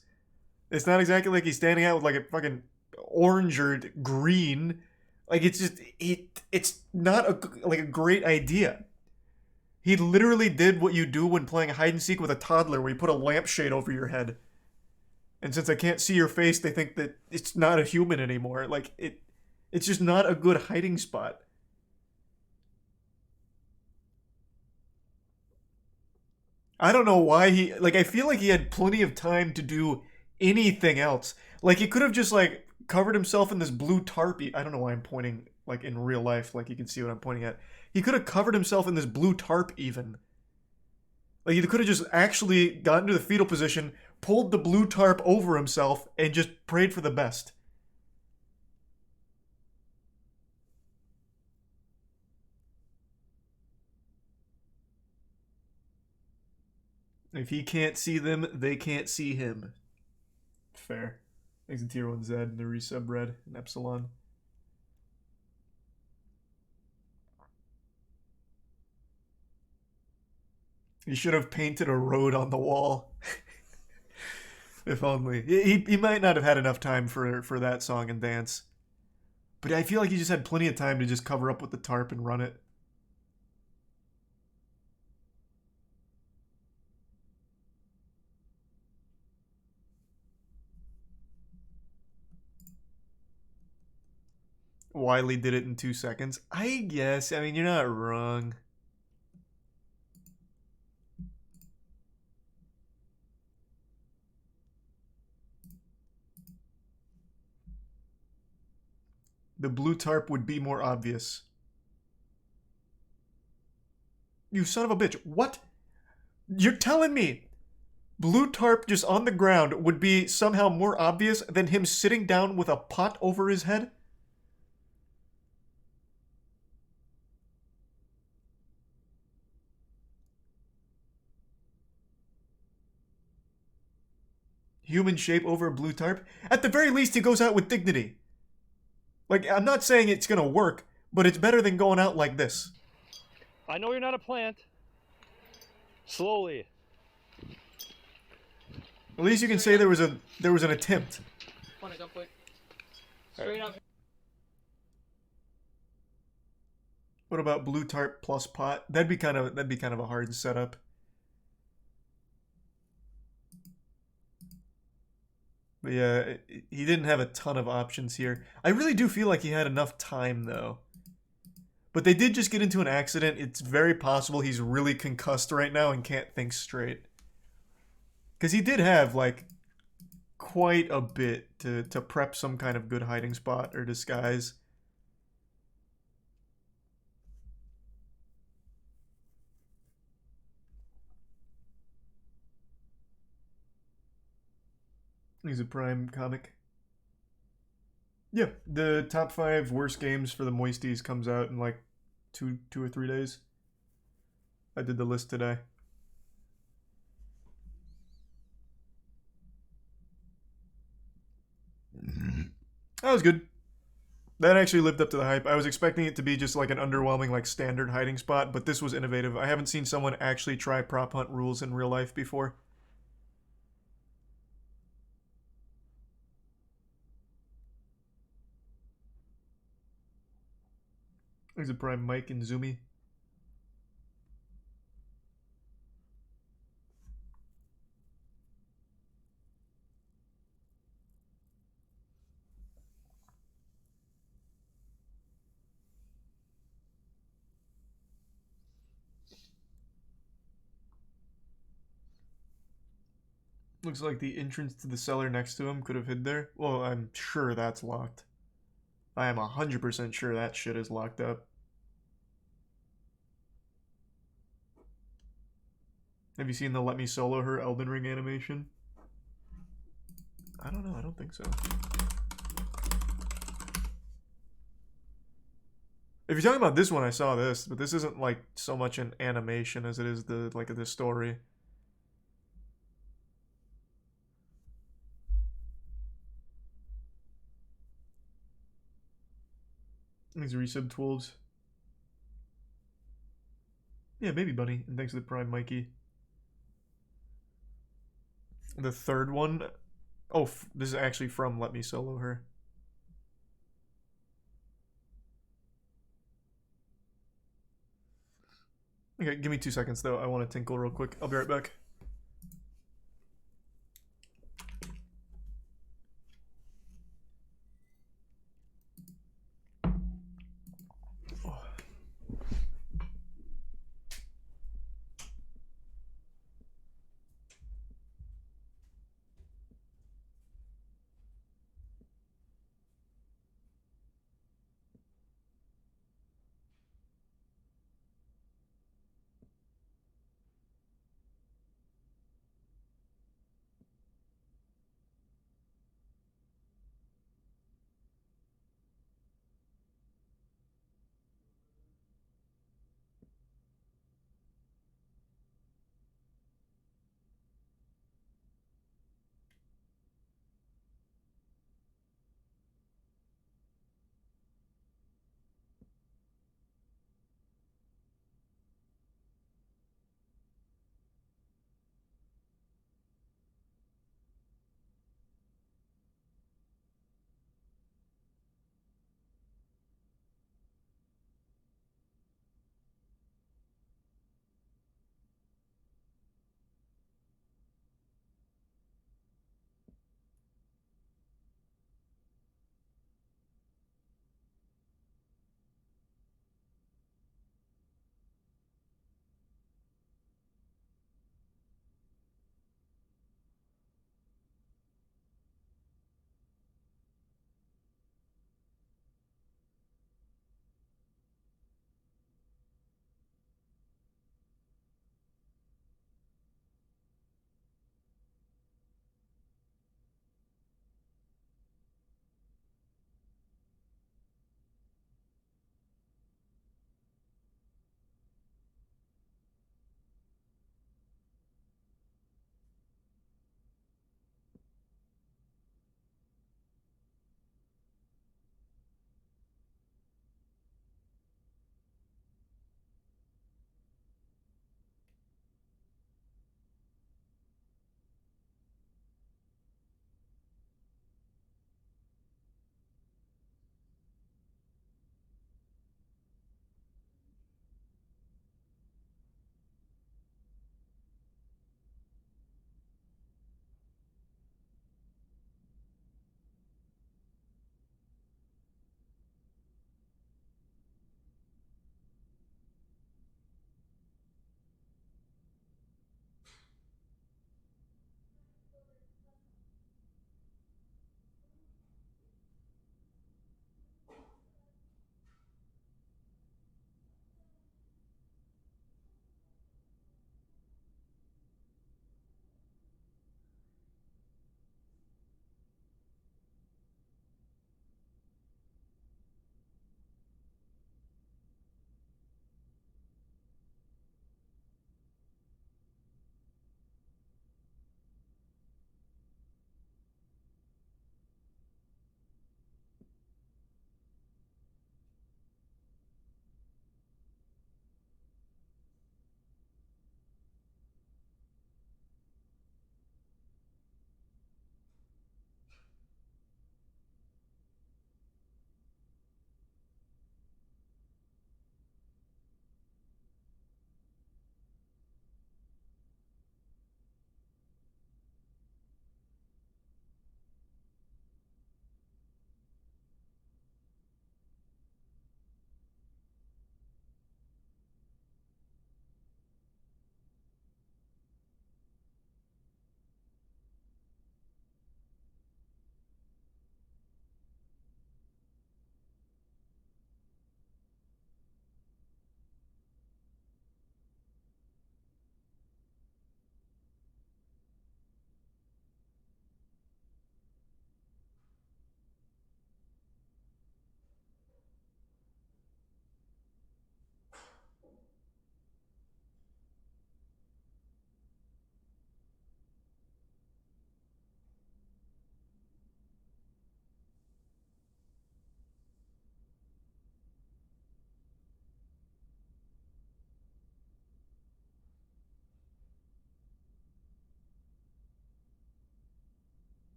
It's not exactly like he's standing out with like a fucking orange or green. Like, it's just it's not a great idea. He literally did what you do when playing hide and seek with a toddler, where you put a lampshade over your head. And since I can't see your face, they think that it's not a human anymore. Like, it's just not a good hiding spot. I don't know why he... Like, I feel like he had plenty of time to do anything else. Like, he could have just, like, covered himself in this blue tarp. I don't know why I'm pointing, like, in real life. Like, you can see what I'm pointing at. He could have covered himself in this blue tarp, even. Like, he could have just actually gotten to the fetal position, pulled the blue tarp over himself, and just prayed for the best. If he can't see them, they can't see him. Fair. Thanks to Tier 1Z and the resub red and Epsilon. He should have painted a road on the wall. If only. He might not have had enough time for that song and dance. But I feel like he just had plenty of time to just cover up with the tarp and run it. Wiley did it in 2 seconds. I guess. I mean, you're not wrong. The blue tarp would be more obvious. You son of a bitch. What? You're telling me blue tarp just on the ground would be somehow more obvious than him sitting down with a pot over his head? Human shape over a blue tarp? At the very least, he goes out with dignity. Like, I'm not saying it's gonna work, but it's better than going out like this. I know you're not a plant. Slowly. At least you can say there was an attempt. Go quick. Straight up. What about blue tarp plus pot? That'd be kind of a hard setup. But yeah, he didn't have a ton of options here. I really do feel like he had enough time, though. But they did just get into an accident. It's very possible he's really concussed right now and can't think straight. Because he did have, like, quite a bit to prep some kind of good hiding spot or disguise. He's a Prime comic. Yeah, the top 5 worst games for the Moisties comes out in like two or 3 days. I did the list today. That was good. That actually lived up to the hype. I was expecting it to be just like an underwhelming, like standard hiding spot, but this was innovative. I haven't seen someone actually try prop hunt rules in real life before. There's a Prime Mike and Zoomy. Looks like the entrance to the cellar next to him could have hid there. Well, I'm sure that's locked. I am 100% sure that shit is locked up. Have you seen the Let Me Solo Her Elden Ring animation? I don't know, I don't think so. If you're talking about this one, I saw this, but this isn't like so much an animation as it is the story. These resub 12s. Yeah, Baby Bunny, and thanks to the Prime Mikey. The third one, oh, this is actually from Let Me Solo Her. Okay, give me 2 seconds though. I want to tinkle real quick. I'll be right back.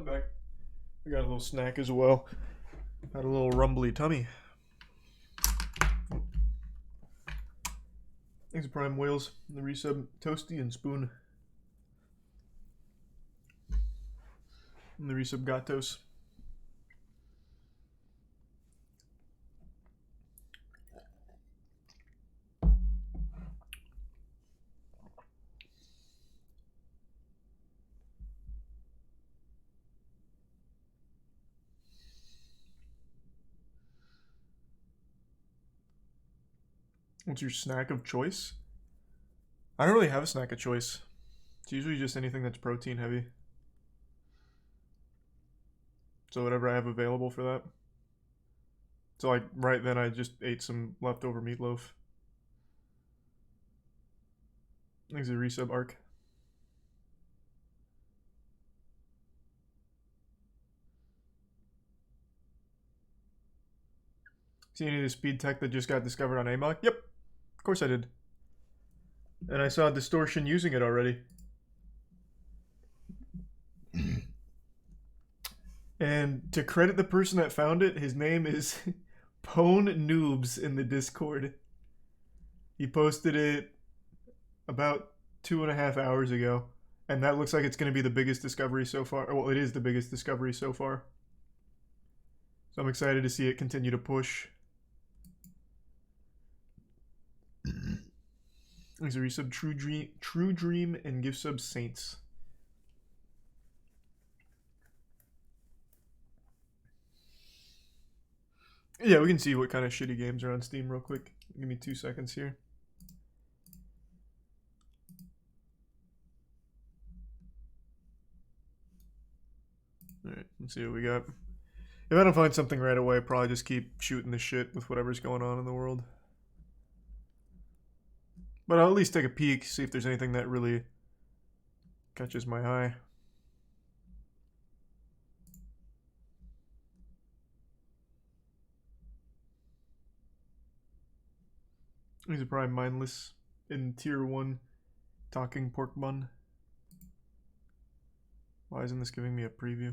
I'm back. I got a little snack as well. Had a little rumbly tummy. Thanks to Prime Whales, the resub, Toasty and Spoon. And the resub Gatos. What's your snack of choice? I don't really have a snack of choice. It's usually just anything that's protein heavy. So whatever I have available for that. So like right then I just ate some leftover meatloaf. Thanks to resub arc. See any of the speed tech that just got discovered on Amok? Yep, of course I did. And I saw Distortion using it already. And to credit the person that found it, his name is Pone Noobs in the Discord. He posted it about 2.5 hours ago. And that looks like it's going to be the biggest discovery so far. Well, it is the biggest discovery so far. So I'm excited to see it continue to push. Thanks a resub True Dream and gift sub Saints. Yeah, we can see what kind of shitty games are on Steam real quick. Give me 2 seconds here. Alright, let's see what we got. If I don't find something right away, I'll probably just keep shooting the shit with whatever's going on in the world. But I'll at least take a peek, see if there's anything that really catches my eye. He's a prime mindless in tier 1 talking pork bun. Why isn't this giving me a preview?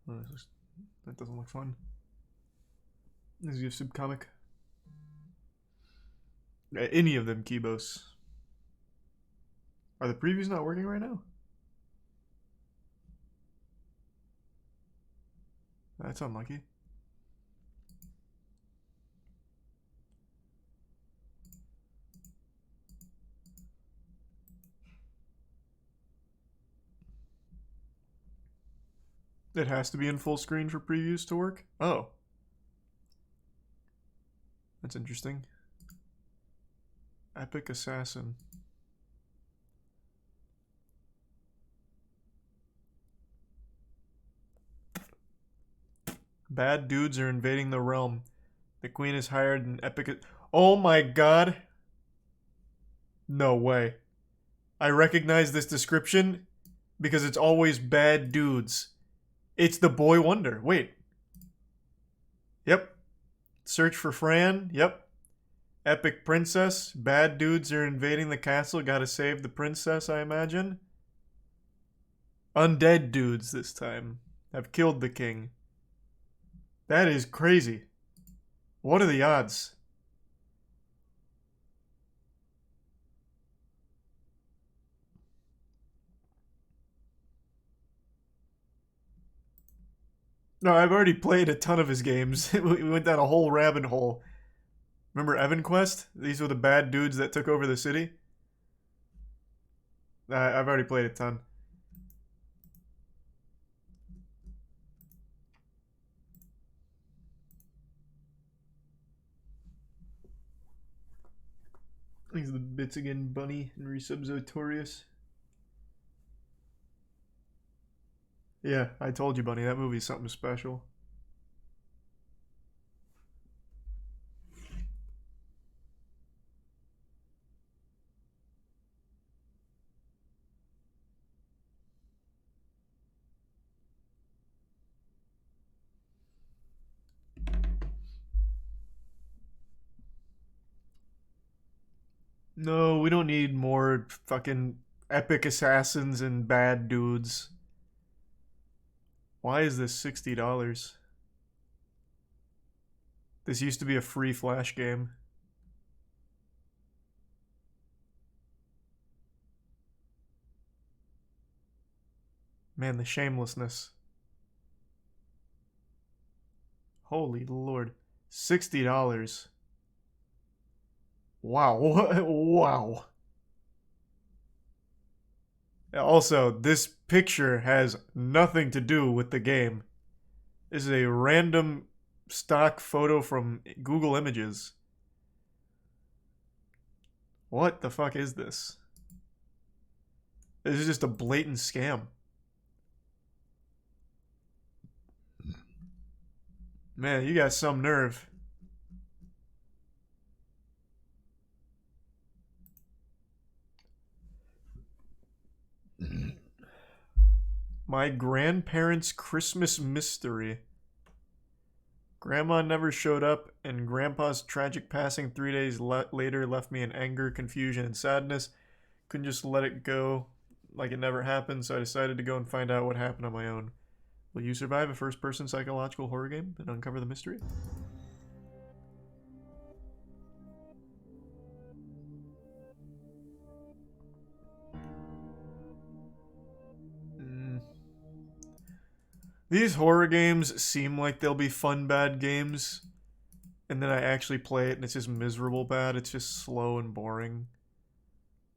That doesn't look fun. This is your subcomic. Any of them, Kibos. Are the previews not working right now? That's unlucky. It has to be in full screen for previews to work? Oh. That's interesting. Epic Assassin. Bad dudes are invading the realm. The queen has hired an epic... Oh my god! No way. I recognize this description because it's always bad dudes. It's the boy wonder. Wait. Yep. Search for Fran. Yep. Epic princess. Bad dudes are invading the castle. Gotta save the princess, I imagine. Undead dudes this time have killed the king. That is crazy. What are the odds? No, I've already played a ton of his games. We went down a whole rabbit hole. Remember EvanQuest? These were the bad dudes that took over the city. I've already played a ton. These are the bits again, Bunny and resubs Otorius. Yeah, I told you, Bunny, that movie's something special. No, we don't need more fucking epic assassins and bad dudes. Why is this $60? This used to be a free Flash game. Man, the shamelessness. Holy Lord. $60. Wow. Wow. Also, this picture has nothing to do with the game. This is a random stock photo from Google Images. What the fuck is this? This is just a blatant scam. Man, you got some nerve. My grandparents' Christmas mystery. Grandma never showed up, and Grandpa's tragic passing 3 days later left me in anger, confusion, and sadness. Couldn't just let it go like it never happened, so I decided to go and find out what happened on my own. Will you survive a first-person psychological horror game and uncover the mystery? These horror games seem like they'll be fun bad games, and then I actually play it and it's just miserable bad. It's just slow and boring.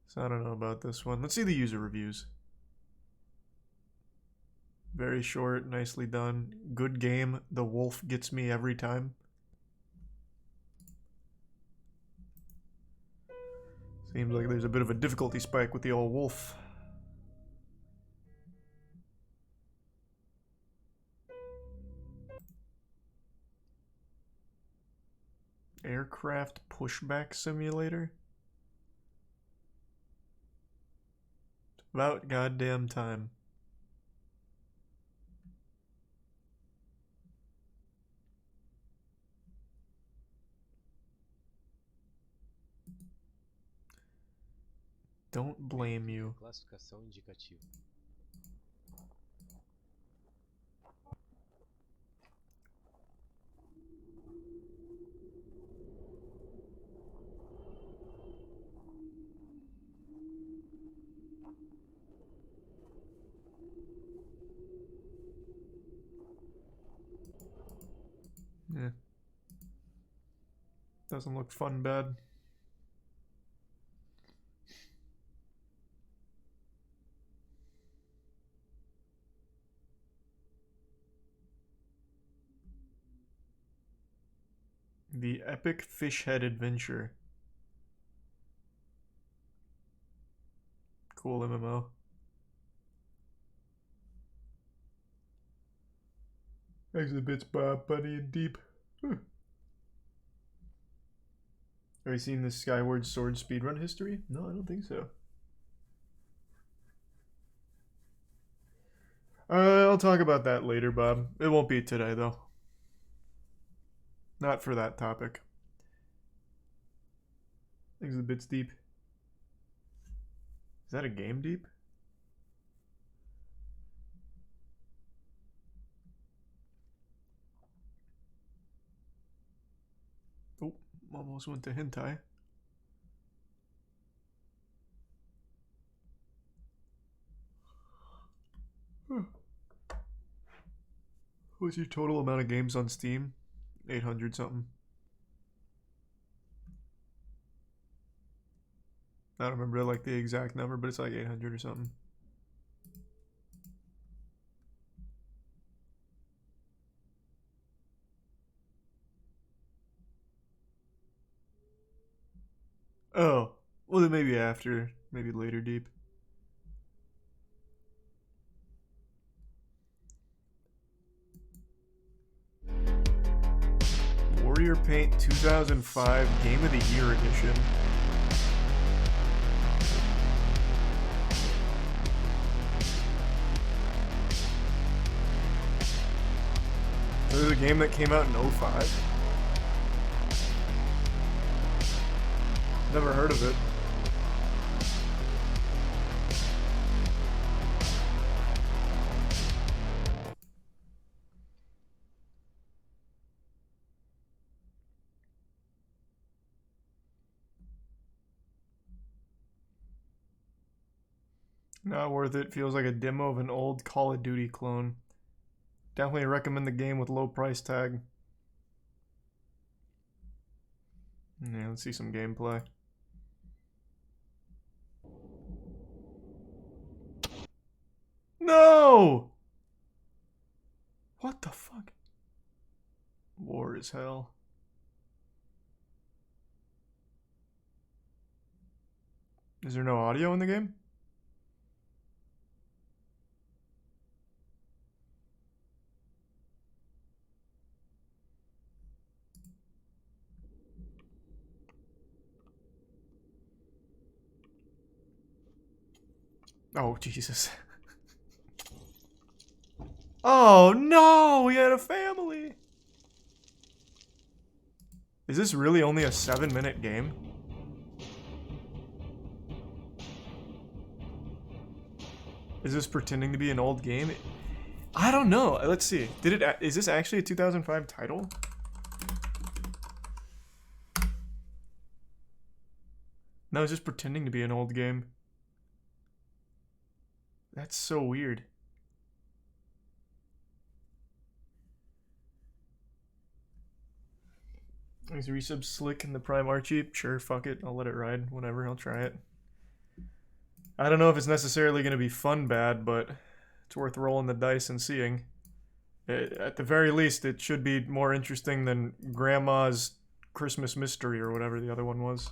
So I don't know about this one. Let's see the user reviews. Very short, nicely done. Good game. The wolf gets me every time. Seems like there's a bit of a difficulty spike with the old wolf. Aircraft pushback simulator? It's about goddamn time. Don't blame you. Classificação indicativa. Yeah. Doesn't look fun bad. The Epic Fish Head Adventure. Cool MMO. Exhibits Bob, Bunny, and Deep. Have you seen the Skyward Sword speedrun history? No, I don't think so. I'll talk about that later, Bob. It won't be today, though. Not for that topic. Exhibits Deep. Is that a game deep? Oh, almost went to hentai. What's your total amount of games on Steam? 800 something. I don't remember like the exact number, but it's like 800 or something. Oh, well then maybe after, maybe later deep. Warrior Paint 2005 Game of the Year Edition. So there's a game that came out in 05. Never heard of it. Not worth it. Feels like a demo of an old Call of Duty clone. Definitely recommend the game with low price tag. Yeah, let's see some gameplay. No! What the fuck? War is hell. Is there no audio in the game? Oh, Jesus. Oh, no! We had a family! Is this really only a 7-minute game? Is this pretending to be an old game? I don't know. Let's see. Is this actually a 2005 title? No, it's just pretending to be an old game. That's so weird. Is resub slick in the Prime are cheap? Sure, fuck it. I'll let it ride. Whatever, I'll try it. I don't know if it's necessarily going to be fun bad, but it's worth rolling the dice and seeing. At the very least, it should be more interesting than Grandma's Christmas Mystery or whatever the other one was.